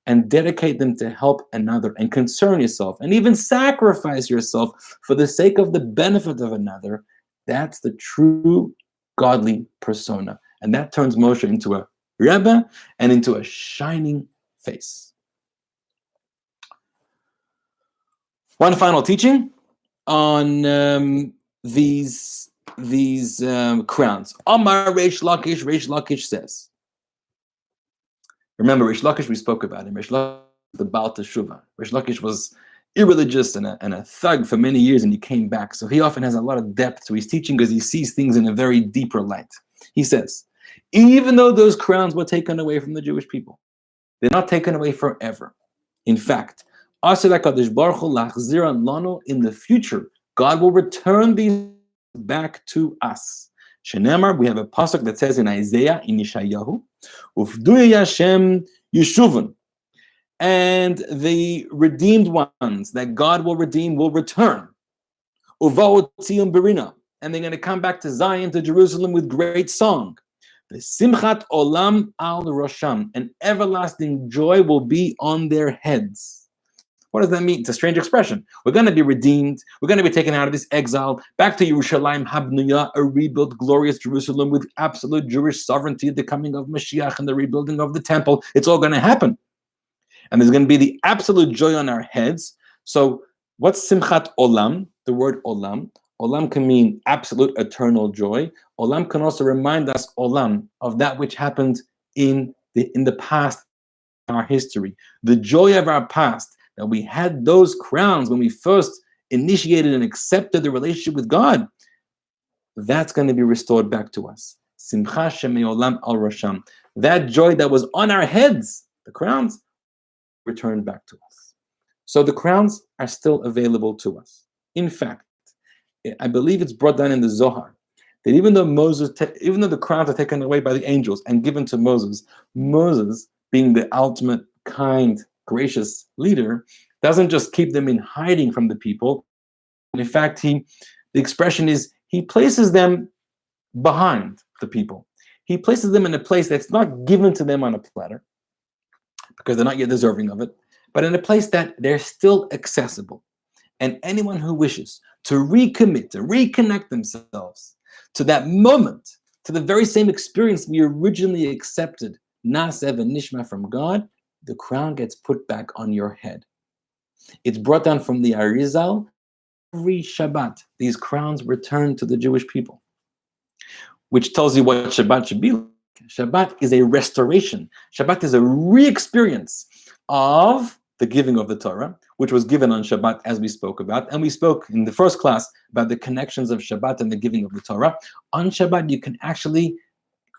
and dedicate them to help another and concern yourself and even sacrifice yourself for the sake of the benefit of another. That's the true godly persona. And that turns Moshe into a Rebbe and into a shining face. One final teaching on these crowns. Amar Reish Lakish says. Remember, Reish Lakish, we spoke about him. Reish Lakish, the Baal Teshuvah. Reish Lakish was irreligious and a thug for many years, and he came back. So he often has a lot of depth to his teaching because he sees things in a very deeper light. He says, even though those crowns were taken away from the Jewish people, they're not taken away forever. In fact, in the future, God will return these back to us. Shenemar, we have a pasuk that says in Isaiah, in Yeshayahu, Ufdu Hashem Yeshuvun, and the redeemed ones that God will redeem will return. Uvau Tzion Berina, and they're going to come back to Zion, to Jerusalem with great song. The Simchat Olam al Rosham, and everlasting joy will be on their heads. What does that mean? It's a strange expression. We're going to be redeemed. We're going to be taken out of this exile, back to Yerushalayim Habnuya, a rebuilt, glorious Jerusalem with absolute Jewish sovereignty, the coming of Mashiach and the rebuilding of the temple. It's all going to happen. And there's going to be the absolute joy on our heads. So what's Simchat Olam? The word Olam. Olam can mean absolute eternal joy. Olam can also remind us, Olam, of that which happened in the past, in our history. The joy of our past, that we had those crowns when we first initiated and accepted the relationship with God. That's going to be restored back to us. Simcha Shemei Olam al Rasham. That joy that was on our heads, the crowns, returned back to us. So the crowns are still available to us. In fact, I believe it's brought down in the Zohar that even though the crowns are taken away by the angels and given to Moses, Moses, being the ultimate kind, gracious leader, doesn't just keep them in hiding from the people. In fact, the expression is he places them behind the people. He places them in a place that's not given to them on a platter, because they're not yet deserving of it, but in a place that they're still accessible. And anyone who wishes to recommit, to reconnect themselves to that moment, to the very same experience we originally accepted, Nasev and Nishma from God, the crown gets put back on your head. It's brought down from the Arizal. Every Shabbat, these crowns return to the Jewish people, which tells you what Shabbat should be like. Shabbat is a restoration. Shabbat is a re-experience of the giving of the Torah, which was given on Shabbat, as we spoke about. And we spoke in the first class about the connections of Shabbat and the giving of the Torah. On Shabbat, you can actually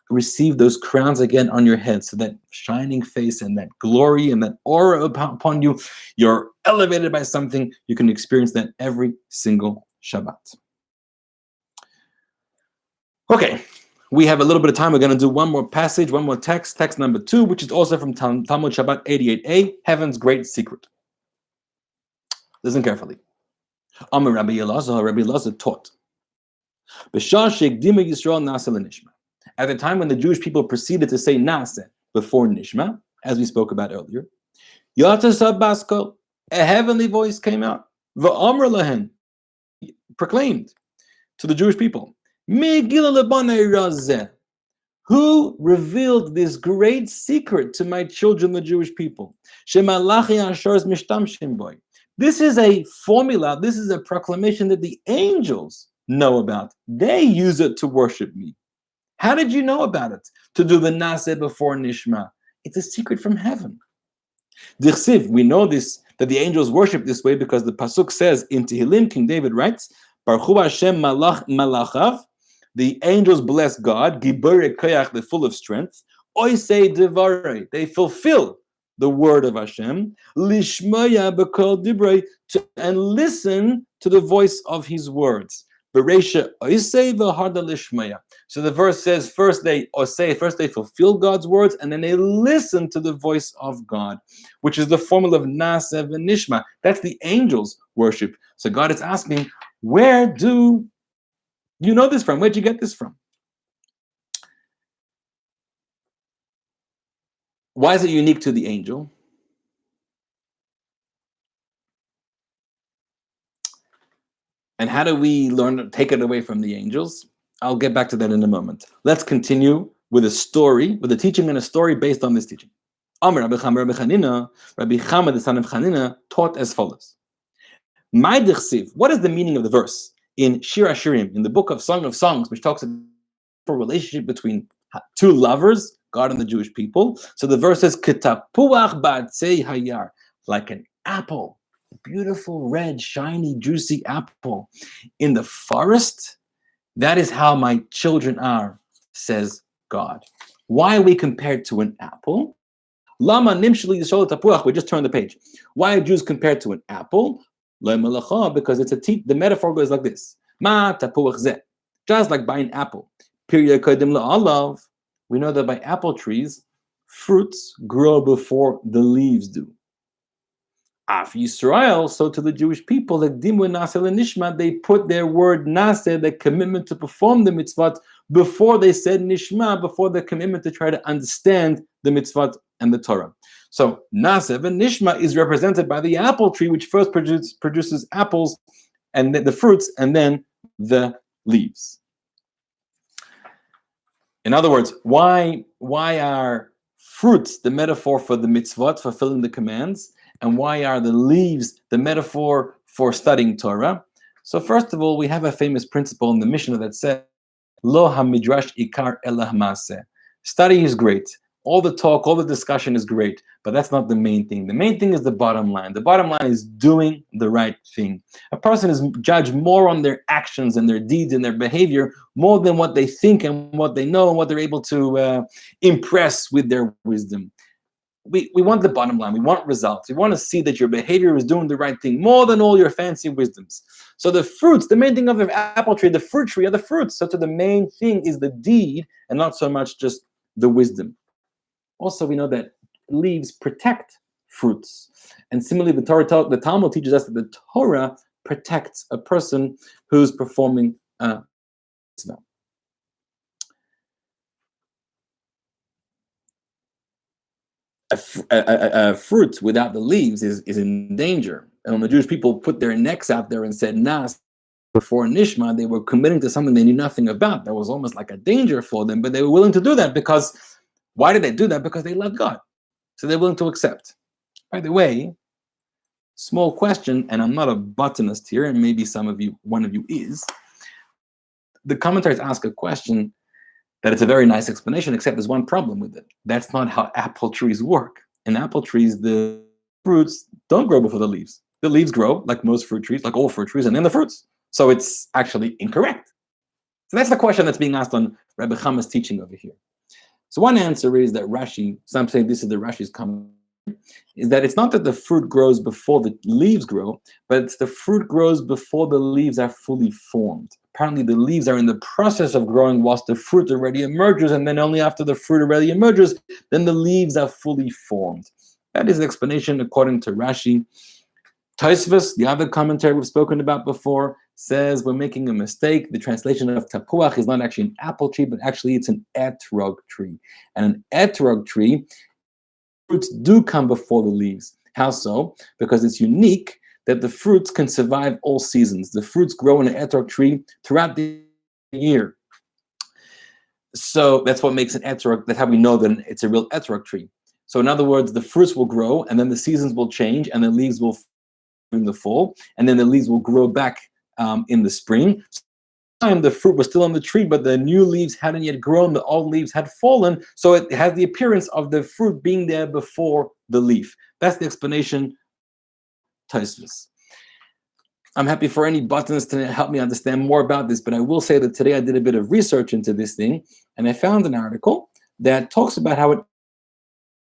receive those crowns again on your head. So that shining face and that glory and that aura upon you, you're elevated by something. You can experience that every single Shabbat. Okay. We have a little bit of time. We're going to do one more passage, one more text number 2, which is also from Talmud Shabbat 88a, Heaven's Great Secret. Listen carefully. Amar Rabbi Elazar taught. At the time when the Jewish people proceeded to say Nase before Nishma, as we spoke about earlier, a heavenly voice came out, proclaimed to the Jewish people, who revealed this great secret to my children, the Jewish people? This is a formula, this is a proclamation that the angels know about. They use it to worship me. How did you know about it? To do the Naseh before Nishma. It's a secret from heaven. Dichsiv, we know this, that the angels worship this way because the Pasuk says in Tehillim, King David writes, Baruch Hu Hashem malachav, the angels bless God, Gibore Koyach, they're full of strength, Oisei Devarei, they fulfill the word of Hashem, Lishmaya B'kol Dibrei, and listen to the voice of his words. Bereisha Oisei v'harda Lishmaya. So the verse says first they fulfill God's words, and then they listen to the voice of God, which is the formula of Nasev and Nishma. That's the angels' worship. So God is asking, where do you know this from? Where'd you get this from? Why is it unique to the angel? And how do we learn to take it away from the angels? I'll get back to that in a moment. Let's continue with a story, with a teaching and a story based on this teaching. Rabbi Chama, the son of Chanina, taught as follows. What is the meaning of the verse in Shir Hashirim, in the book of Song of Songs, which talks about a relationship between two lovers, God and the Jewish people? So the verse says, Ketapuach ba'atzei hayar, like an apple, beautiful, red, shiny, juicy apple in the forest. That is how my children are, says God. Why are we compared to an apple? Lama nimshali yisol tapuach. We just turned the page. Why are Jews compared to an apple? Because it's the metaphor goes like this. Ma tapuach zeh. Just like by an apple. Period kodim la'alav. We know that by apple trees, fruits grow before the leaves do. Af Yisrael, so to the Jewish people, they put their word naseh, the commitment to perform the mitzvot, before they said nishma, before the commitment to try to understand the mitzvot and the Torah. So Nasev and Nishma is represented by the apple tree, which first produces apples, and then the fruits, and then the leaves. In other words, why are fruits the metaphor for the mitzvot, fulfilling the commands, and why are the leaves the metaphor for studying Torah? So first of all, we have a famous principle in the Mishnah that says, Lo hamidrash ikar elah maaseh. Study is great. All the talk, all the discussion is great, but that's not the main thing. The main thing is the bottom line. The bottom line is doing the right thing. A person is judged more on their actions and their deeds and their behavior more than what they think and what they know and what they're able to impress with their wisdom. We want the bottom line. We want results. We want to see that your behavior is doing the right thing more than all your fancy wisdoms. So the fruits, the main thing of the apple tree, the fruit tree are the fruits. So the main thing is the deed and not so much just the wisdom. Also, we know that leaves protect fruits. And similarly, the Talmud teaches us that the Torah protects a person who's performing a mitzvah. A fruit without the leaves is in danger. And when the Jewish people put their necks out there and said Nas before Nishma, they were committing to something they knew nothing about. That was almost like a danger for them, but they were willing to do that because, why did they do that? Because they loved God. So they're willing to accept. By the way, small question, and I'm not a botanist here, and maybe one of you is. The commentaries ask a question that it's a very nice explanation, except there's one problem with it. That's not how apple trees work. In apple trees, the fruits don't grow before the leaves. The leaves grow, like most fruit trees, like all fruit trees, and then the fruits. So it's actually incorrect. So that's the question that's being asked on Rabbi Chama's teaching over here. So one answer is that Rashi, some say this is the Rashi's comment, is that it's not that the fruit grows before the leaves grow, but it's the fruit grows before the leaves are fully formed. Apparently the leaves are in the process of growing whilst the fruit already emerges, and then only after the fruit already emerges, then the leaves are fully formed. That is the explanation according to Rashi. Tosfos, the other commentary we've spoken about before, says we're making a mistake. The translation of tapuach is not actually an apple tree, but actually it's an etrog tree. And an etrog tree, fruits do come before the leaves. How so? Because it's unique that the fruits can survive all seasons. The fruits grow in an etrog tree throughout the year. So that's what makes an etrog, that's how we know that it's a real etrog tree. So in other words, the fruits will grow, and then the seasons will change, and the leaves will in the fall, and then the leaves will grow back in the spring. Sometimes the fruit was still on the tree, but the new leaves hadn't yet grown, the old leaves had fallen, so it has the appearance of the fruit being there before the leaf. That's the explanation. Tosfos. I'm happy for any botanists to help me understand more about this, but I will say that today I did a bit of research into this thing, and I found an article that talks about how it's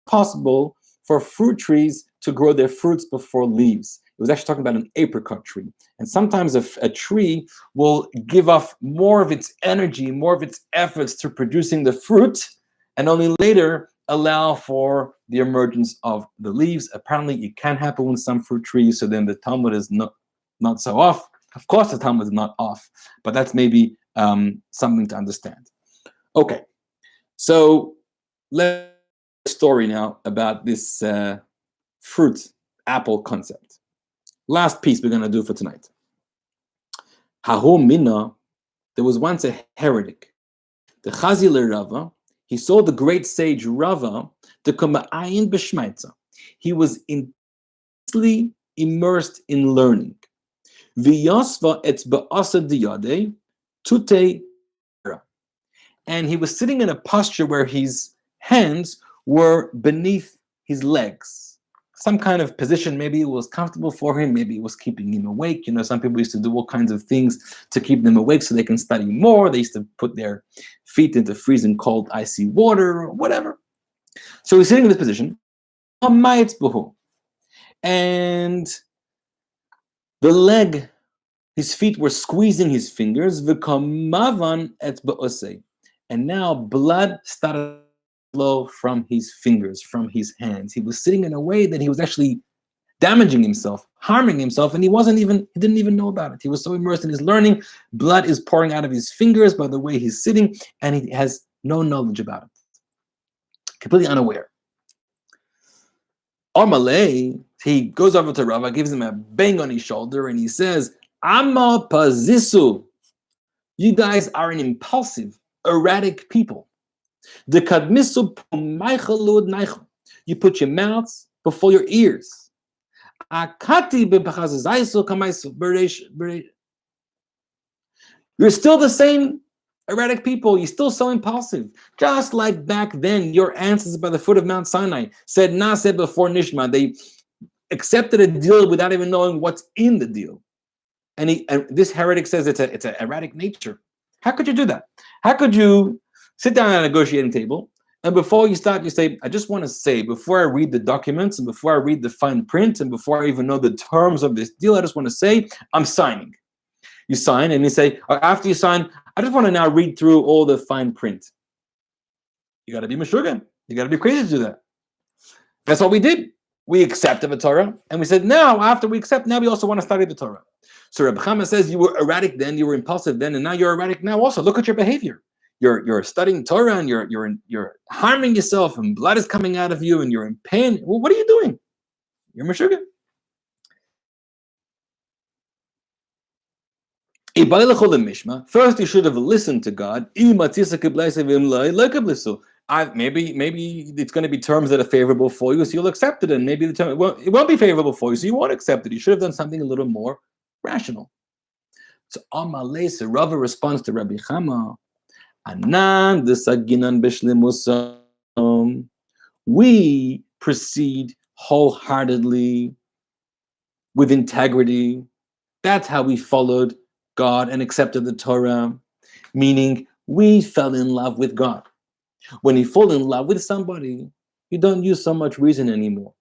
possible for fruit trees to grow their fruits before leaves. It was actually talking about an apricot tree. And sometimes a tree will give off more of its energy, more of its efforts to producing the fruit, and only later allow for the emergence of the leaves. Apparently, it can happen with some fruit trees, so then the Talmud is not so off. Of course, the Talmud is not off, but that's maybe something to understand. Okay, so let's story now about this fruit apple concept. Last piece we're going to do for tonight. Hahu Mina, there was once a heretic, the Chazil Rava. He saw the great sage Rava to come ayin b'shmaitza. He was intensely immersed in learning. V'yasva et ba'asa diyade tute, and he was sitting in a posture where his hands were beneath his legs. Some kind of position, maybe it was comfortable for him, maybe it was keeping him awake. You know, some people used to do all kinds of things to keep them awake so they can study more. They used to put their feet into freezing cold, icy water, or whatever. So he's sitting in this position, and the leg, his feet were squeezing his fingers, and now blood started flow from his fingers, from his hands. He was sitting in a way that he was actually damaging himself, harming himself, and he didn't even know about it. He was so immersed in his learning, blood is pouring out of his fingers by the way he's sitting, and he has no knowledge about it. Completely unaware. Malay, he goes over to Rava, gives him a bang on his shoulder, and he says, Amma pazisu. You guys are an impulsive, erratic people. The kadmisu pumaychalud naichel. You put your mouths before your ears. Akati bepachazaisu kamaisu beresh. You're still the same erratic people. You're still so impulsive. Just like back then, your ancestors by the foot of Mount Sinai said Naseh before Nishma. They accepted a deal without even knowing what's in the deal. And this heretic says it's an erratic nature. How could you do that? How could you sit down at a negotiating table and before you start, you say, I just want to say, before I read the documents and before I read the fine print and before I even know the terms of this deal, I just want to say, I'm signing. You sign and you say, after you sign, I just want to now read through all the fine print. You got to be Meshuggah. You got to be crazy to do that. That's what we did. We accepted the Torah and we said, now, after we accept, now we also want to study the Torah. So Reb Chama says you were erratic then, you were impulsive then, and now you're erratic now also. Look at your behavior. You're studying Torah and you're harming yourself and blood is coming out of you and you're in pain. Well, what are you doing? You're Meshuggah. First, you should have listened to God. Maybe it's going to be terms that are favorable for you, so you'll accept it. And maybe it won't be favorable for you, so you won't accept it. You should have done something a little more rational. So Amalei, so Rava responds to Rabbi Chama, Anan desaginan b'shlemusam. We proceed wholeheartedly with integrity. That's how we followed God and accepted the Torah, meaning we fell in love with God. When you fall in love with somebody, you don't use so much reason anymore.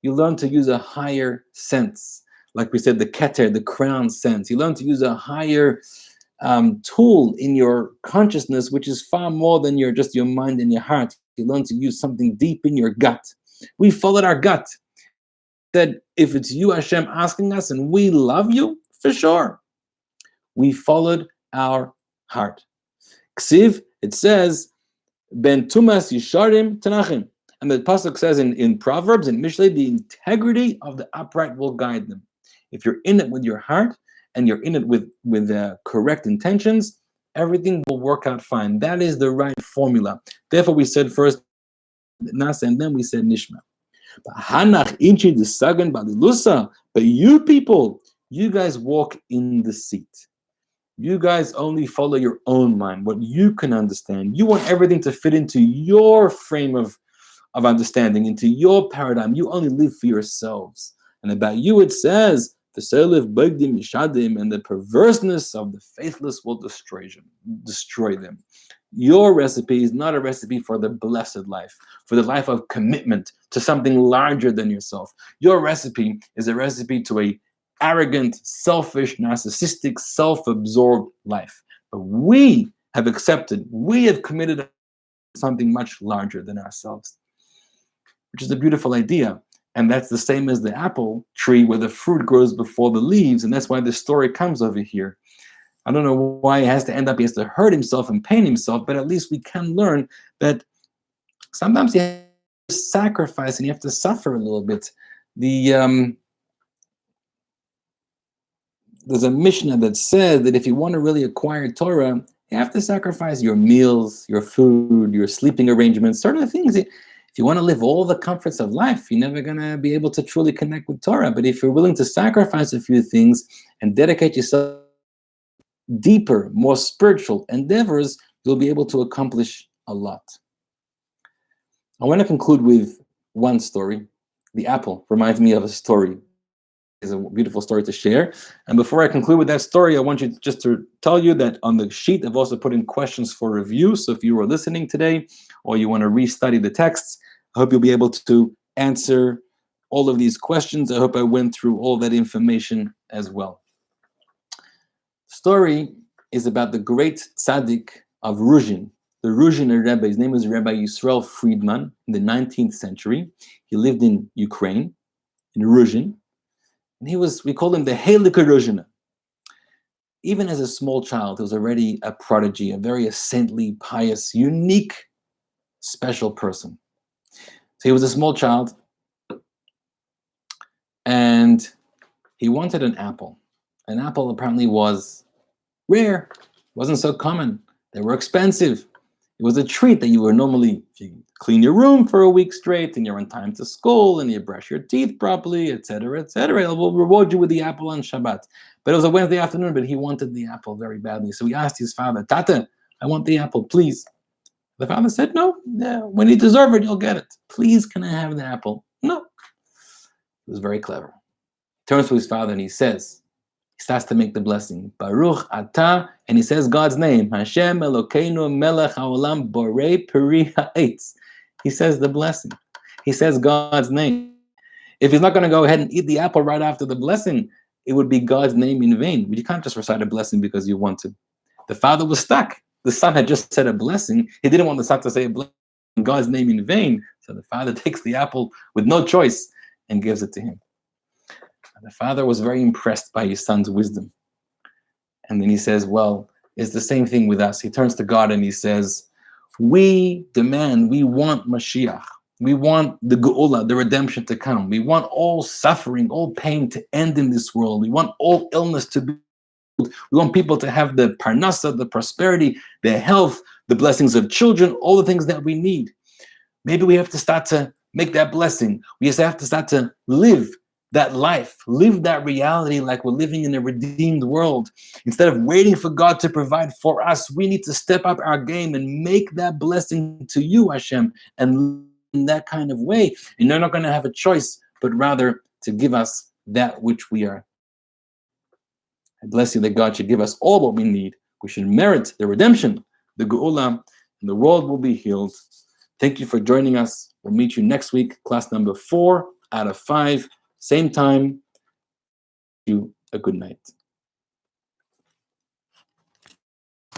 You learn to use a higher sense. Like we said, the keter, the crown sense. You learn to use a higher tool in your consciousness, which is far more than just your mind and your heart. You learn to use something deep in your gut. We followed our gut. That if it's you, Hashem, asking us and we love you, for sure. We followed our heart. Ksiv, it says, Ben Tumas Yisharim Tanachim. And the Pasuk says in Proverbs and Mishlei, the integrity of the upright will guide them. If you're in it with your heart and you're in it with correct intentions, everything will work out fine. That is the right formula. Therefore, we said first Nasa and then we said Nishma. But you people, you guys walk in the seat. You guys only follow your own mind, what you can understand. You want everything to fit into your frame of understanding, into your paradigm. You only live for yourselves. And about you it says, and the perverseness of the faithless will destroy them. Your recipe is not a recipe for the blessed life, for the life of commitment to something larger than yourself. Your recipe is a recipe to a arrogant, selfish, narcissistic, self-absorbed life. But we have committed to something much larger than ourselves, which is a beautiful idea. And that's the same as the apple tree where the fruit grows before the leaves. And that's why the story comes over here. I don't know why he has to hurt himself and pain himself, but at least we can learn that sometimes you have to sacrifice and you have to suffer a little bit. There's a Mishnah that says that if you want to really acquire Torah, you have to sacrifice your meals, your food, your sleeping arrangements, certain things. If you want to live all the comforts of life, you're never going to be able to truly connect with Torah. But if you're willing to sacrifice a few things and dedicate yourself deeper, more spiritual endeavors, you'll be able to accomplish a lot. I want to conclude with one story. The apple reminds me of a story. It's a beautiful story to share. And before I conclude with that story, I want you just to tell you that on the sheet, I've also put in questions for review. So if you were listening today or you want to restudy the texts, I hope you'll be able to answer all of these questions. I hope I went through all that information as well. The story is about the great tzaddik of Ruzhin, the Ruzhiner Rebbe. His name was Rabbi Yisrael Friedman in the 19th century. He lived in Ukraine, in Ruzhin. And we called him the Heilika Ruzhiner. Even as a small child, he was already a prodigy, a very saintly, pious, unique, special person. So he was a small child, and he wanted an apple. An apple apparently was rare, wasn't so common. They were expensive. It was a treat that you were normally, if you clean your room for a week straight and you're on time to school and you brush your teeth properly, etc., etc., it will reward you with the apple on Shabbat. But it was a Wednesday afternoon, but he wanted the apple very badly. So he asked his father, Tata, I want the apple, please. The father said, no, when you deserve it, you'll get it. Please, can I have the apple? No. He was very clever. He turns to his father and he starts to make the blessing. Baruch atah, and he says God's name. Hashem Elokeinu melech haolam borei peri ha'etz. He says the blessing. He says God's name. If he's not going to go ahead and eat the apple right after the blessing, it would be God's name in vain. But you can't just recite a blessing because you want to. The father was stuck. The son had just said a blessing. He didn't want the son to say a blessing, God's name in vain. So the father takes the apple with no choice and gives it to him. The father was very impressed by his son's wisdom. And then he says, well, it's the same thing with us. He turns to God and he says, we want Mashiach. We want the Geula, the redemption to come. We want all suffering, all pain to end in this world. We want all illness to be. We want people to have the parnasa, the prosperity, the health, the blessings of children, all the things that we need. Maybe we have to start to make that blessing. We just have to start to live that life, live that reality like we're living in a redeemed world. Instead of waiting for God to provide for us, we need to step up our game and make that blessing to you, Hashem, and live in that kind of way. And you're not going to have a choice, but rather to give us that which we are. I bless you that God should give us all what we need. We should merit the redemption, the Geula, and the world will be healed. Thank you for joining us. We'll meet you next week, class number 4 out of 5. Same time. You a good night.